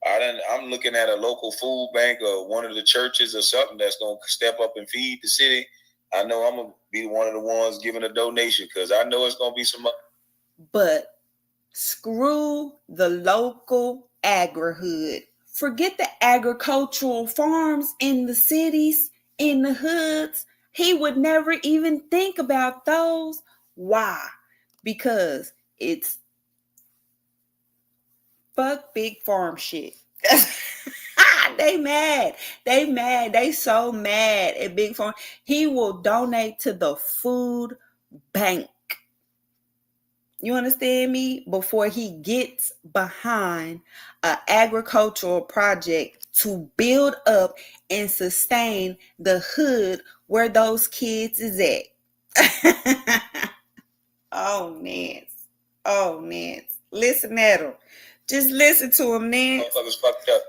I'm looking at a local food bank or one of the churches or something that's going to step up and feed the city. I know I'm going to be one of the ones giving a donation because I know it's going to be some. But screw the local agri-hood. Forget the agricultural farms in the cities, in the hoods. He would never even think about those. Why? Because it's fuck big farm shit. They mad. They so mad at big farm. He will donate to the food bank. You understand me? Before he gets behind an agricultural project to build up and sustain the hood where those kids is at. Oh, Nance. Oh, Nance. Listen at him. Just listen to him, Nance. Motherfuckers fucked up.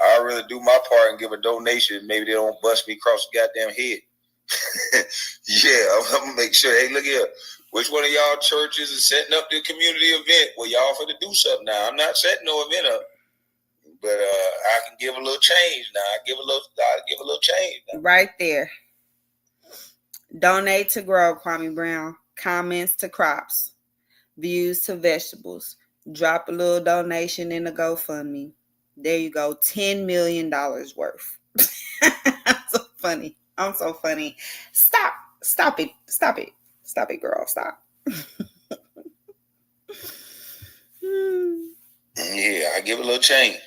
I'd rather do my part and give a donation. Maybe they don't bust me across the goddamn head. Yeah, I'm going to make sure. Hey, look here. Which one of y'all churches is setting up the community event? Well, y'all for to do something now. I'm not setting no event up, but I can give a little change now. I give a little change now. Right there. Donate to grow, Kwame Brown. Comments to crops. Views to vegetables. Drop a little donation in the GoFundMe. There you go. $10 million worth. So funny. I'm so funny. Stop it. Stop it, girl. Stop. Yeah, I give a little change.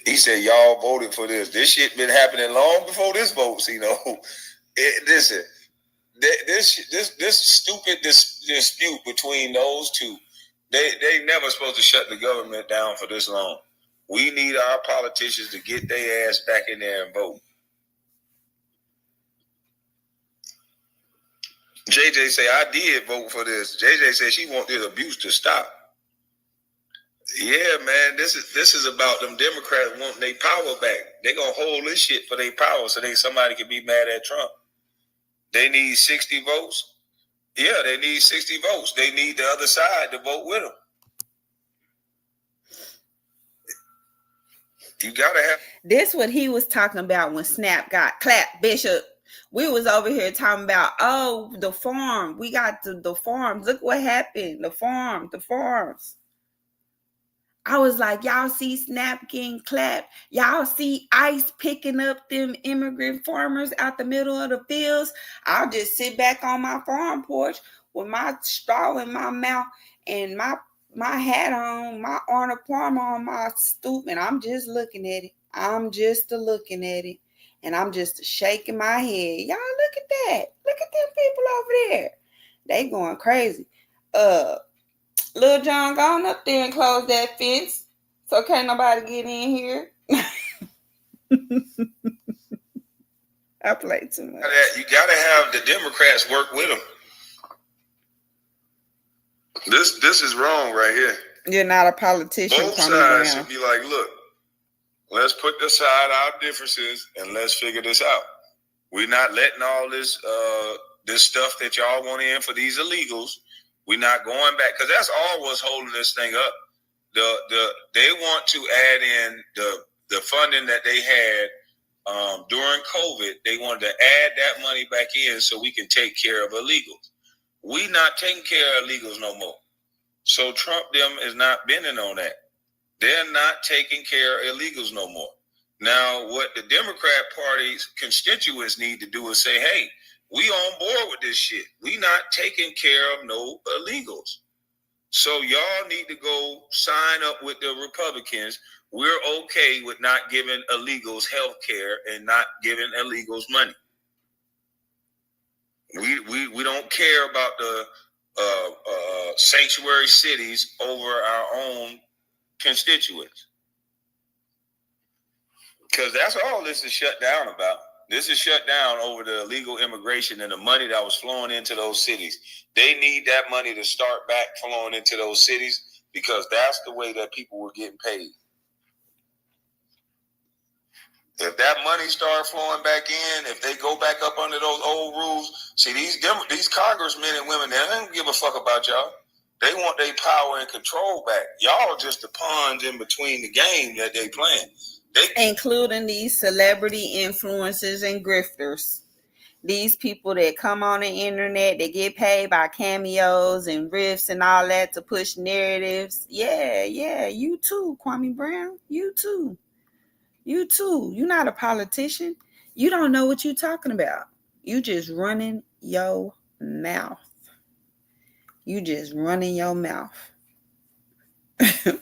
He said, y'all voted for this. This shit been happening long before this vote, you know. Listen, this stupid dispute between those two, they never supposed to shut the government down for this long. We need our politicians to get their ass back in there and vote. JJ say, I did vote for this. JJ said she want this abuse to stop. Yeah, man, this is about them Democrats wanting their power back. They gonna hold this shit for their power so somebody can be mad at Trump. They need 60 votes. Yeah, they need 60 votes. They need the other side to vote with them. You gotta have. This what he was talking about when Snap got clapped, Bishop. We was over here talking about, oh, the farm. We got the farms. Look what happened. The farms. I was like, y'all see Snap getting clapped. Y'all see ICE picking up them immigrant farmers out the middle of the fields. I'll just sit back on my farm porch with my straw in my mouth and my hat on, my Arnold Palmer on my stoop, and I'm just looking at it. And I'm just shaking my head. Y'all look at that. Look at them people over there. They going crazy. Lil John, go on up there and close that fence so can't nobody get in here. I play too much. You gotta have the Democrats work with them. This is wrong right here. You're not a politician. Both sides should be like, look, let's put aside our differences and let's figure this out. We're not letting all this stuff that y'all want in for these illegals. We're not going back because that's all what's holding this thing up. They want to add in the funding that they had during COVID. They wanted to add that money back in so we can take care of illegals. We not taking care of illegals no more. So Trump them is not bending on that. They're not taking care of illegals no more. Now, what the Democrat Party's constituents need to do is say, hey, we on board with this shit. We not taking care of no illegals. So y'all need to go sign up with the Republicans. We're okay with not giving illegals health care and not giving illegals money. We don't care about the sanctuary cities over our own constituents. Because that's all this is shut down about. This is shut down over the illegal immigration and the money that was flowing into those cities. They need that money to start back flowing into those cities because that's the way that people were getting paid. If that money start flowing back in, if they go back up under those old rules, see these congressmen and women, they don't give a fuck about y'all. They want their power and control back. Y'all just the pawns in between the game that they playing. Including these celebrity influencers and grifters. These people that come on the internet, they get paid by cameos and riffs and all that to push narratives. Yeah, you too, Kwame Brown. You too. You're not a politician. You don't know what you're talking about. You just running your mouth. You just running your mouth. They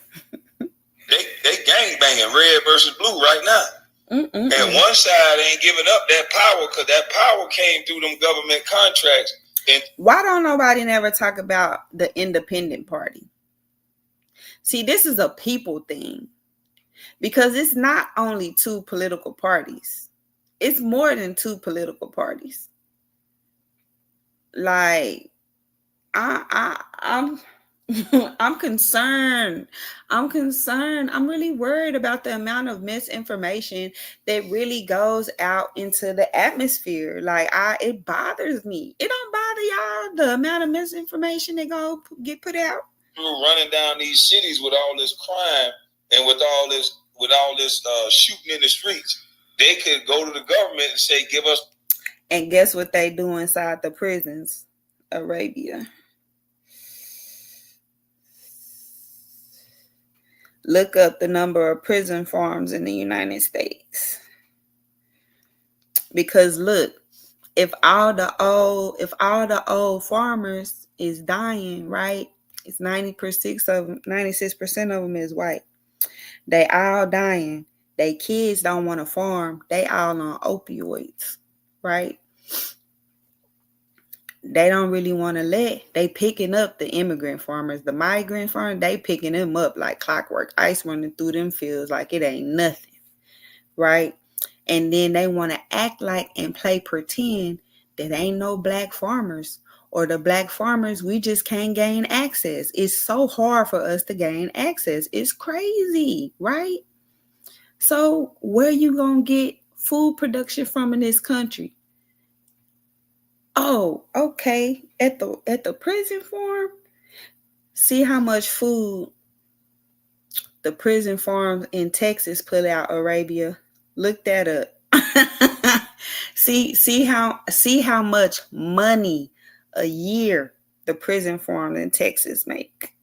gang banging red versus blue right now. And one side ain't giving up that power because that power came through them government contracts. And why don't nobody never talk about the independent party? See, this is a people thing because it's not only two political parties. It's more than two political parties. Like, I'm concerned. I'm really worried about the amount of misinformation that really goes out into the atmosphere. Like, it bothers me. It don't bother y'all the amount of misinformation that go get put out. People running down these cities with all this crime and with all this shooting in the streets. They could go to the government and say, "Give us." And guess what they do inside the prisons? Arabia. Look up the number of prison farms in the United States. Because look, if all the old farmers is dying, right? It's 96% of them is white. They all dying. They kids don't want to farm. They all on opioids, right? They don't really want to they picking up the immigrant farmers, the migrant farmers, they picking them up like clockwork, ice running through them fields like it ain't nothing, right? And then they want to act like and play pretend that ain't no black farmers, or the black farmers, we just can't gain access. It's so hard for us to gain access. It's crazy, right? So where you gonna get food production from in this country? Oh, okay. At the prison farm, see how much food the prison farms in Texas put out, Arabia. Look that up. see how much money a year the prison farms in Texas make.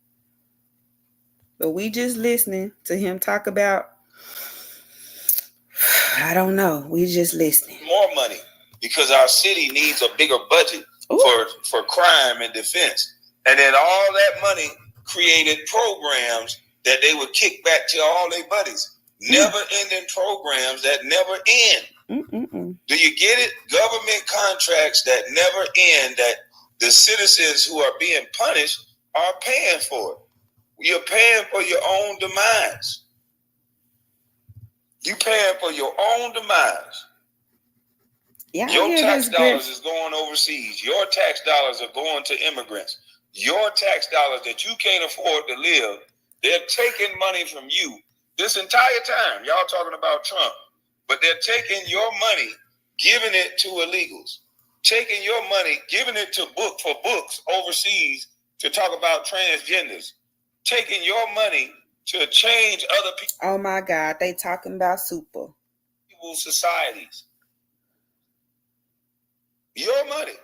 But we just listening to him talk about, I don't know. We just listening. More money. Because our city needs a bigger budget for crime and defense. And then all that money created programs that they would kick back to all their buddies. Never-ending programs that never end. Do you get it? Government contracts that never end, that the citizens who are being punished are paying for. You're paying for your own demise. You're paying for your own demise. Yeah, your tax dollars is going overseas. Your tax dollars are going to immigrants. Your tax dollars that you can't afford to live, they're taking money from you this entire time. Y'all talking about Trump, but they're taking your money, giving it to illegals, taking your money, giving it to books overseas to talk about transgenders, taking your money to change other people. Oh my God, they talking about super people's societies. Your money.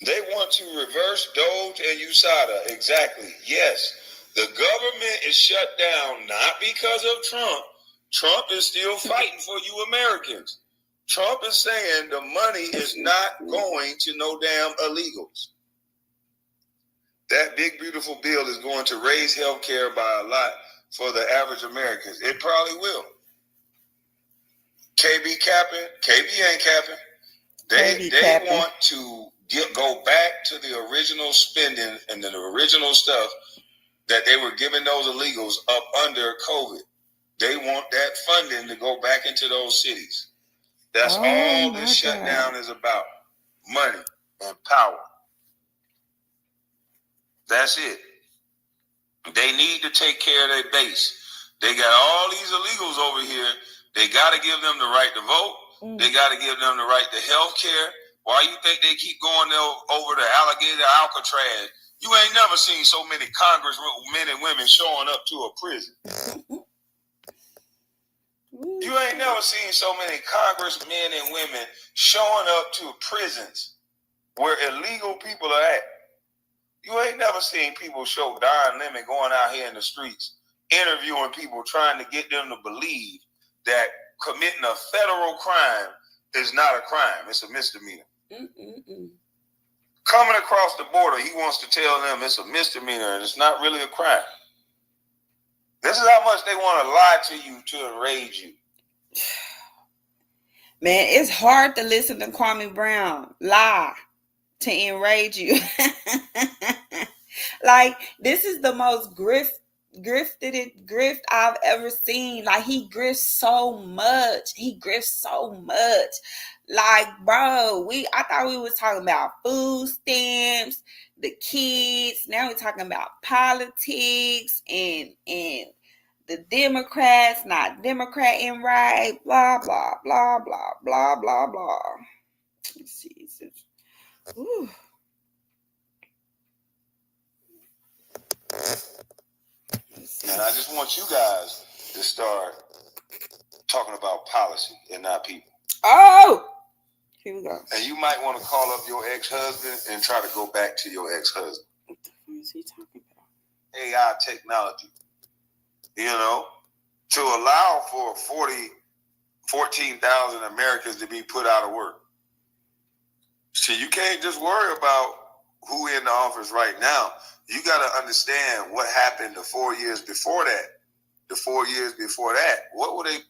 They want to reverse Doge and USADA. Exactly. Yes. The government is shut down not because of Trump. Trump is still fighting for you Americans. Trump is saying the money is not going to no damn illegals. That big, beautiful bill is going to raise health care by a lot for the average Americans. It probably will. KB capping. KB ain't capping. They want to go back to the original spending and the original stuff that they were giving those illegals up under COVID. They want that funding to go back into those cities. That's all this shutdown is about. Money and power. That's it. They need to take care of their base. They got all these illegals over here. They got to give them the right to vote. They got to give them the right to health care. Why you think they keep going over the alligator Alcatraz? You ain't never seen so many congressmen and women showing up to a prison. You ain't never seen so many congressmen and women showing up to prisons where illegal people are at. You ain't never seen people show Don Lemon going out here in the streets, interviewing people, trying to get them to believe that committing a federal crime is not a crime. It's a misdemeanor. Coming across the border, he wants to tell them it's a misdemeanor and it's not really a crime. This is how much they want to lie to you to enrage you. Man, it's hard to listen to Kwame Brown lie to enrage you. Like, this is the most grift I've ever seen. Like, he grifts so much. Like, bro, I thought we was talking about food stamps, the kids. Now we're talking about politics and the Democrats not Democrating right, blah, blah, blah, blah, blah, blah, blah. Let's see. Ooh. And I just want you guys to start talking about policy and not people. Oh! Here we go. And you might want to call up your ex-husband and try to go back to your ex-husband. What the fuck is he talking about? AI technology. You know, to allow for 14,000 Americans to be put out of work. So you can't just worry about who in the office right now. You got to understand what happened the 4 years before that. What were they?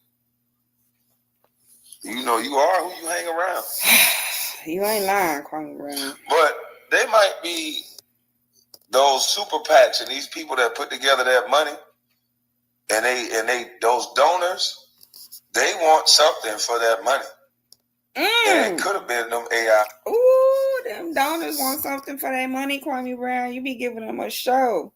You know, you are who you hang around. You ain't lying, Kwame Brown. But they might be those super PACs and these people that put together that money, and they those donors, they want something for that money. And it could have been them AI. Ooh, them donors want something for their money, Kwame Brown. You be giving them a show.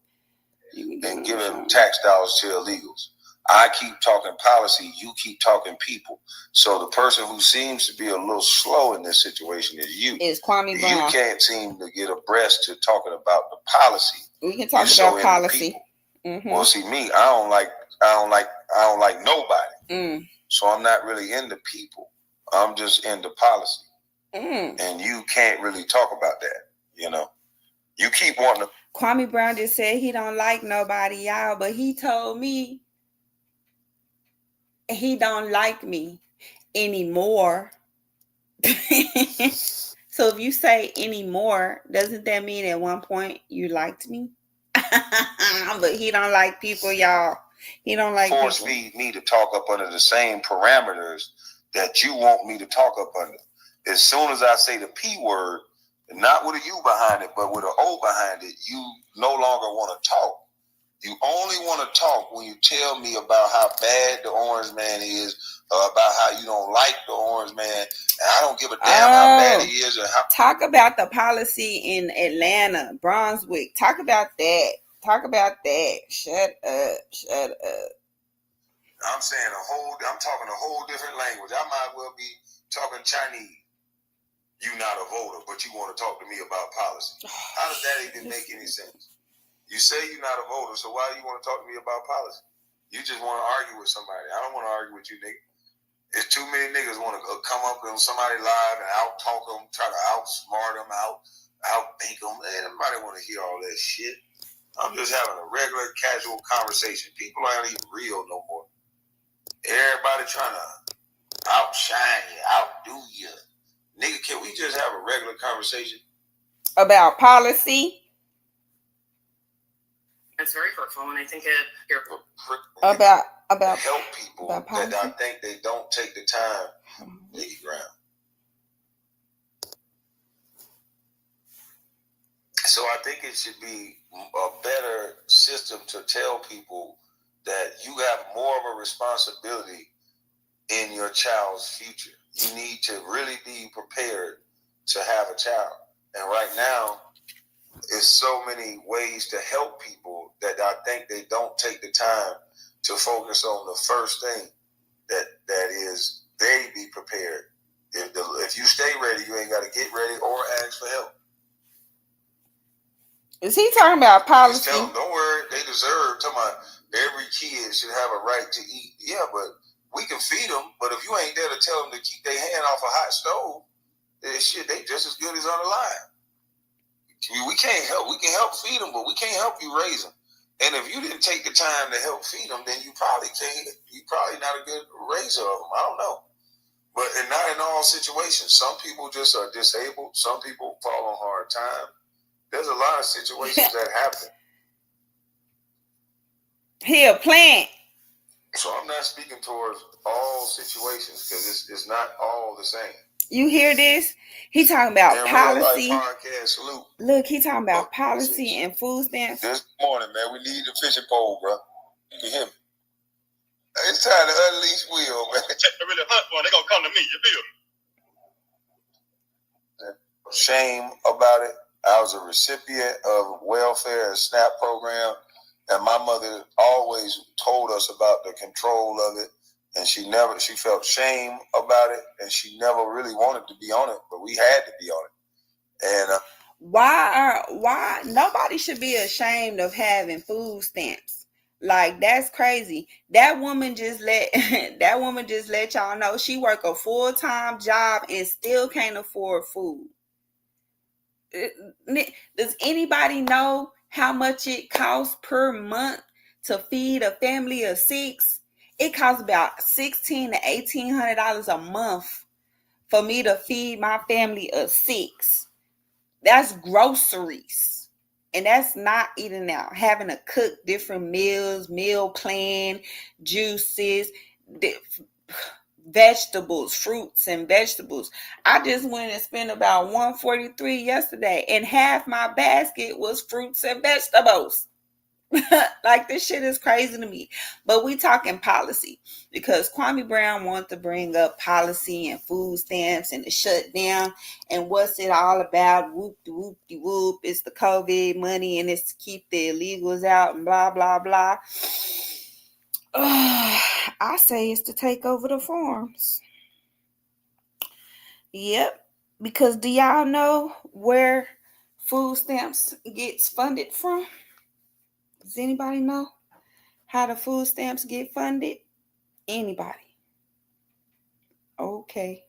And giving them tax dollars to illegals. I keep talking policy, you keep talking people. So the person who seems to be a little slow in this situation is you. It's Kwame Brown. You can't seem to get abreast to talking about the policy. We can talk about policy. Well, see, me, I don't like nobody. So I'm not really into people. I'm just into policy. And you can't really talk about that, you know. You keep wanting to. Kwame Brown just said he don't like nobody, y'all, but he told me he don't like me anymore. So if you say anymore, doesn't that mean at one point you liked me? But he don't like people, y'all. He don't like force feed me to talk up under the same parameters that you want me to talk up under. As soon as I say the P word, not with a U behind it, but with an O behind it, you no longer want to talk. You only want to talk when you tell me about how bad the Orange Man is, or about how you don't like the Orange Man. And I don't give a damn how bad he is. Talk about the policy in Atlanta, Brunswick. Talk about that. Shut up. I'm saying I'm talking a whole different language. I might well be talking Chinese. You not a voter, but you want to talk to me about policy. How does that even make any sense? You say you're not a voter, so why do you want to talk to me about policy? You just want to argue with somebody. I don't want to argue with you, nigga. There's too many niggas want to come up on somebody live and out-talk them, try to outsmart them, out-think them. Ain't nobody want to hear all that shit. I'm just having a regular, casual conversation. People aren't even real no more. Everybody trying to outshine you, outdo you. Nigga, can we just have a regular conversation? About policy? It's very hurtful, and I think about help people that I think they don't take the time to get ground. So I think it should be a better system to tell people that you have more of a responsibility in your child's future. You need to really be prepared to have a child. And right now, there's so many ways to help people that I think they don't take the time to focus on the first thing that is they be prepared. If you stay ready, you ain't got to get ready or ask for help. Is he talking about policy? Just tell them, don't worry, they deserve. Talking about every kid should have a right to eat. Yeah, but we can feed them. But if you ain't there to tell them to keep their hand off a hot stove, shit, they just as good as unalive. We can't help. We can help feed them, but we can't help you raise them. And if you didn't take the time to help feed them, then you probably can't. You probably not a good raiser of them. I don't know. But not in all situations. Some people just are disabled. Some people fall on hard time. There's a lot of situations that happen. He a plant. So I'm not speaking towards all situations because it's not all the same. You hear this? He talking about policy. Podcast, look, he talking about policy and food stamps. This morning, man, we need the fishing pole, bro. You hear me? It's time to unleash Will, man. They really hunt for. They gonna come to me. You feel? Shame about it. I was a recipient of welfare and SNAP program, and my mother always told us about the control of it, and she felt shame about it, and she never really wanted to be on it, but we had to be on it. And why nobody should be ashamed of having food stamps? Like, that's crazy. That woman just let y'all know she work a full-time job and still can't afford food. Does anybody know how much it costs per month to feed a family of 6? It costs about $1,600 to $1,800 a month for me to feed my family of 6. That's groceries. And that's not eating out. Having to cook different meals, meal plan, juices, vegetables, fruits and vegetables. I just went and spent about $143 yesterday, and half my basket was fruits and vegetables. Like, this shit is crazy to me. But we talking policy because Kwame Brown wants to bring up policy and food stamps and the shutdown and what's it all about. Whoop-de-whoop-de-whoop. It's the COVID money and it's to keep the illegals out and blah blah blah. I say it's to take over the farms. Yep. Because do y'all know where food stamps gets funded from? Does anybody know how the food stamps get funded? Anybody? Okay.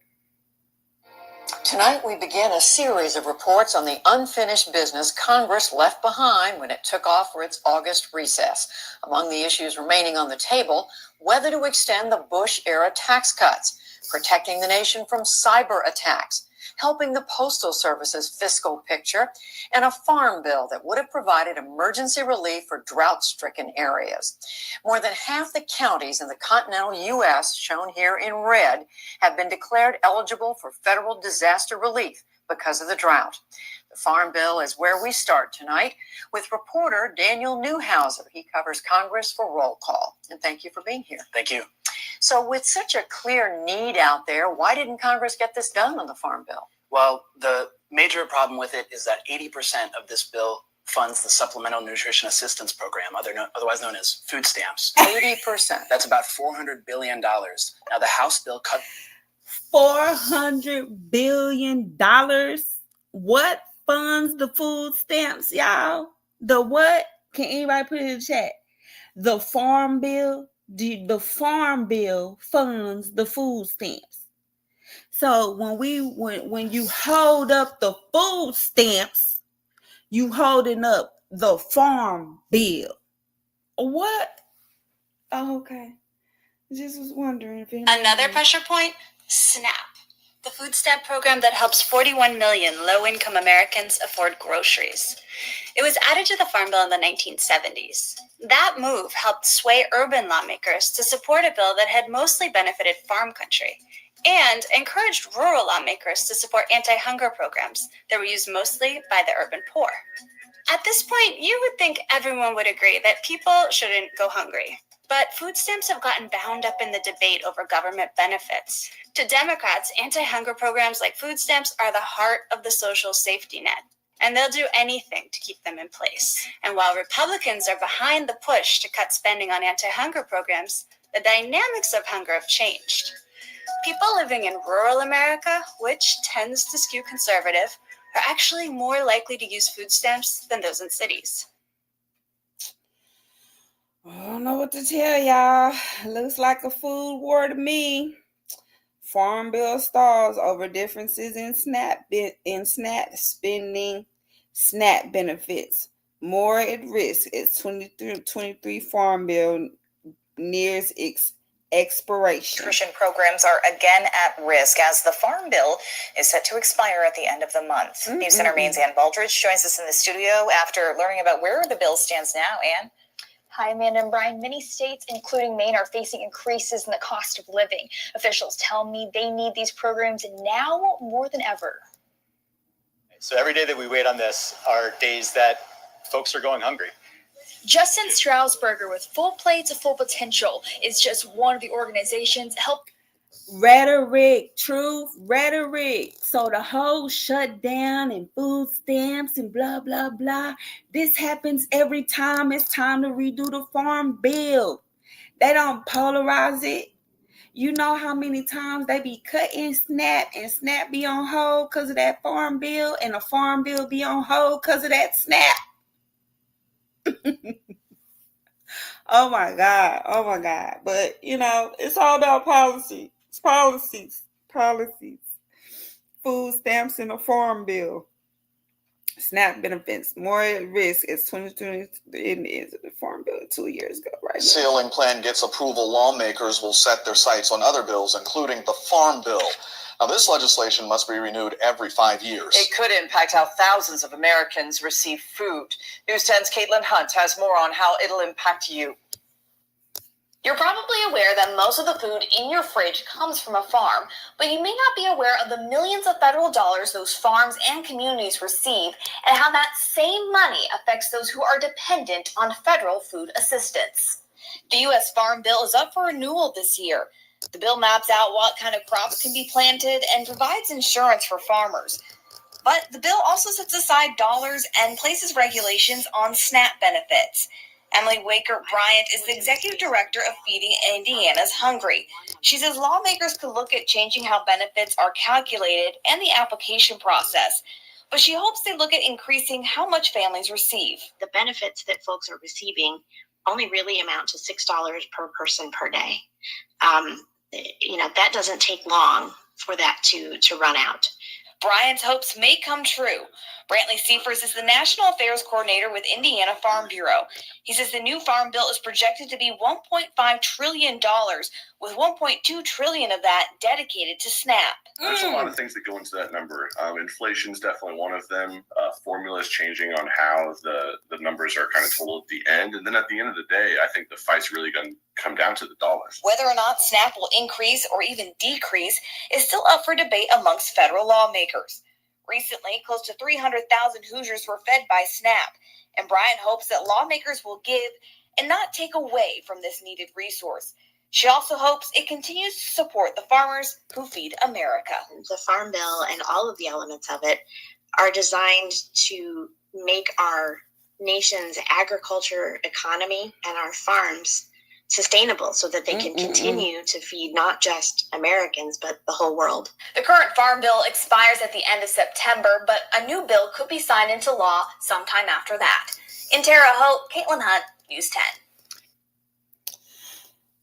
Tonight, we begin a series of reports on the unfinished business Congress left behind when it took off for its August recess. Among the issues remaining on the table, whether to extend the Bush-era tax cuts, protecting the nation from cyber attacks, helping the Postal Service's fiscal picture, and a farm bill that would have provided emergency relief for drought-stricken areas. More than half the counties in the continental U.S., shown here in red, have been declared eligible for federal disaster relief because of the drought. The farm bill is where we start tonight with reporter Daniel Newhouser. He covers Congress for Roll Call. And thank you for being here. Thank you. So with such a clear need out there, why didn't Congress get this done on the farm bill? Well, the major problem with it is that 80% of this bill funds the Supplemental Nutrition Assistance Program, otherwise known as food stamps. 80%. That's about $400 billion. Now, the House bill cut $400 billion. What funds the food stamps, y'all? The what? Can anybody put it in the chat? The farm bill. The farm bill funds the food stamps. So when you hold up the food stamps, you holding up the farm bill. What? Oh, okay. Just was wondering if another pressure point, SNAP, the food stamp program that helps 41 million low-income Americans afford groceries. It was added to the Farm Bill in the 1970s. That move helped sway urban lawmakers to support a bill that had mostly benefited farm country and encouraged rural lawmakers to support anti-hunger programs that were used mostly by the urban poor. At this point, you would think everyone would agree that people shouldn't go hungry. But food stamps have gotten bound up in the debate over government benefits. To Democrats, anti-hunger programs like food stamps are the heart of the social safety net, and they'll do anything to keep them in place. And while Republicans are behind the push to cut spending on anti-hunger programs, the dynamics of hunger have changed. People living in rural America, which tends to skew conservative, are actually more likely to use food stamps than those in cities. I don't know what to tell y'all. Looks like a food war to me. Farm Bill stalls over differences in SNAP spending, SNAP benefits. More at risk as 2023 Farm Bill nears expiration. Nutrition programs are again at risk as the Farm Bill is set to expire at the end of the month. News Center Maine's Ann Baldridge joins us in the studio after learning about where the bill stands now. Ann? Hi, Amanda and Brian. Many states, including Maine, are facing increases in the cost of living. Officials tell me they need these programs now more than ever. So every day that we wait on this are days that folks are going hungry. Justin Strausberger with Full Plates of Full Potential is just one of the organizations help. Rhetoric, truth, rhetoric. So the whole shutdown and food stamps and blah, blah, blah. This happens every time it's time to redo the Farm Bill. They don't polarize it. You know how many times they be cutting SNAP and SNAP be on hold because of that Farm Bill and the Farm Bill be on hold because of that SNAP. Oh my God. But, it's all about policy. It's policies. Food stamps and a Farm Bill. SNAP benefits more at risk as 2020 is the Farm Bill 2 years ago, right? Ceiling plan gets approval, lawmakers will set their sights on other bills, including the Farm Bill. Now, this legislation must be renewed every 5 years. It could impact how thousands of Americans receive food. News 10's Caitlin Hunt has more on how it'll impact you. You're probably aware that most of the food in your fridge comes from a farm, but you may not be aware of the millions of federal dollars those farms and communities receive and how that same money affects those who are dependent on federal food assistance. The U.S. Farm Bill is up for renewal this year. The bill maps out what kind of crops can be planted and provides insurance for farmers. But the bill also sets aside dollars and places regulations on SNAP benefits. Emily Waker Bryant is the executive director of Feeding Indiana's Hungry. She says lawmakers could look at changing how benefits are calculated and the application process, but she hopes they look at increasing how much families receive. The benefits that folks are receiving only really amount to $6 per person per day. That doesn't take long for that to run out. Bryant's hopes may come true. Brantley Seifers is the National Affairs Coordinator with Indiana Farm Bureau. He says the new Farm Bill is projected to be $1.5 trillion, with $1.2 trillion of that dedicated to SNAP. There's a lot of things that go into that number. Inflation is definitely one of them. Formulas changing on how the numbers are kind of told at the end. And then at the end of the day, I think the fight's really going to come down to the dollars. Whether or not SNAP will increase or even decrease is still up for debate amongst federal lawmakers. Recently, close to 300,000 Hoosiers were fed by SNAP, and Bryant hopes that lawmakers will give and not take away from this needed resource. She also hopes it continues to support the farmers who feed America. The Farm Bill and all of the elements of it are designed to make our nation's agriculture economy and our farms sustainable so that they can continue to feed not just Americans, but the whole world. The current Farm Bill expires at the end of September, but a new bill could be signed into law sometime after that. In Terre Haute, Caitlin Hunt, News 10.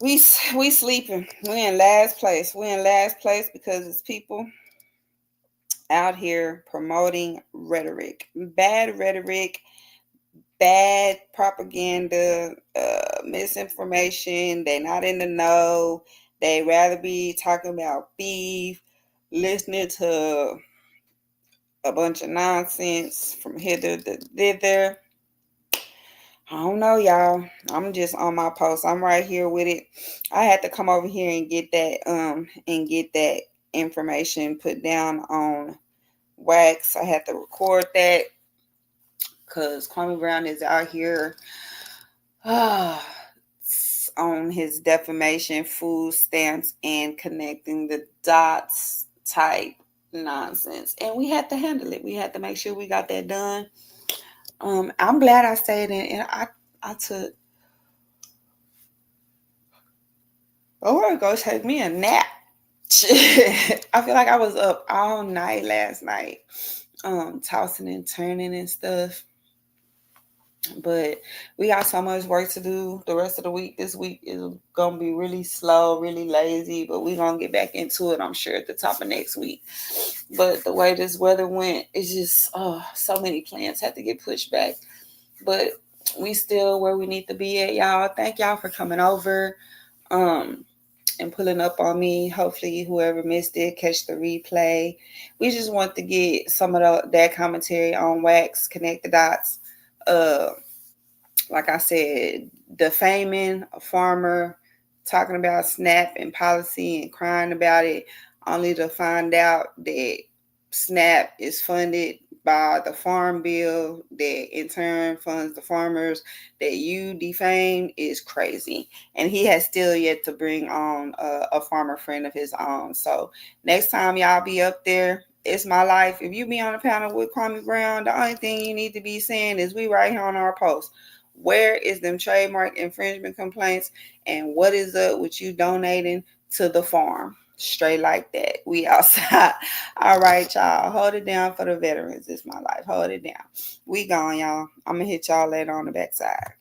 We sleeping. We're in last place. We're in last place because it's people out here promoting rhetoric. Bad rhetoric, bad propaganda, misinformation. They're not in the know. They rather be talking about beef, listening to a bunch of nonsense from hither to thither. I don't know, y'all. I'm just on my post. I'm right here with it. I had to come over here and get that information put down on wax. I had to record that because Kwame Brown is out here on his defamation, food stamps, and connecting the dots type nonsense. And we had to handle it. We had to make sure we got that done. I'm glad I stayed in, and I took, go take me a nap. I feel like I was up all night last night, tossing and turning and stuff. But we got so much work to do the rest of the week. This week is gonna be really slow, really lazy, but we're gonna get back into it, I'm sure, at the top of next week. But the way this weather went, it's just so many plans had to get pushed back. But we still where we need to be at, y'all. Thank y'all for coming over and pulling up on me. Hopefully whoever missed it catch the replay. We just want to get some of that commentary on wax, connect the dots. Like I said, defaming a farmer, talking about SNAP and policy and crying about it, only to find out that SNAP is funded by the farm bill that in turn funds the farmers that you defame is crazy. And he has still yet to bring on a farmer friend of his own. So next time y'all be up there, it's my life. If you be on a panel with Kwame Brown, the only thing you need to be saying is we right here on our post. Where is them trademark infringement complaints, and what is up with you donating to the farm? Straight like that. We outside. All right, y'all. Hold it down for the veterans. It's my life. Hold it down. We gone, y'all. I'm going to hit y'all later on the backside.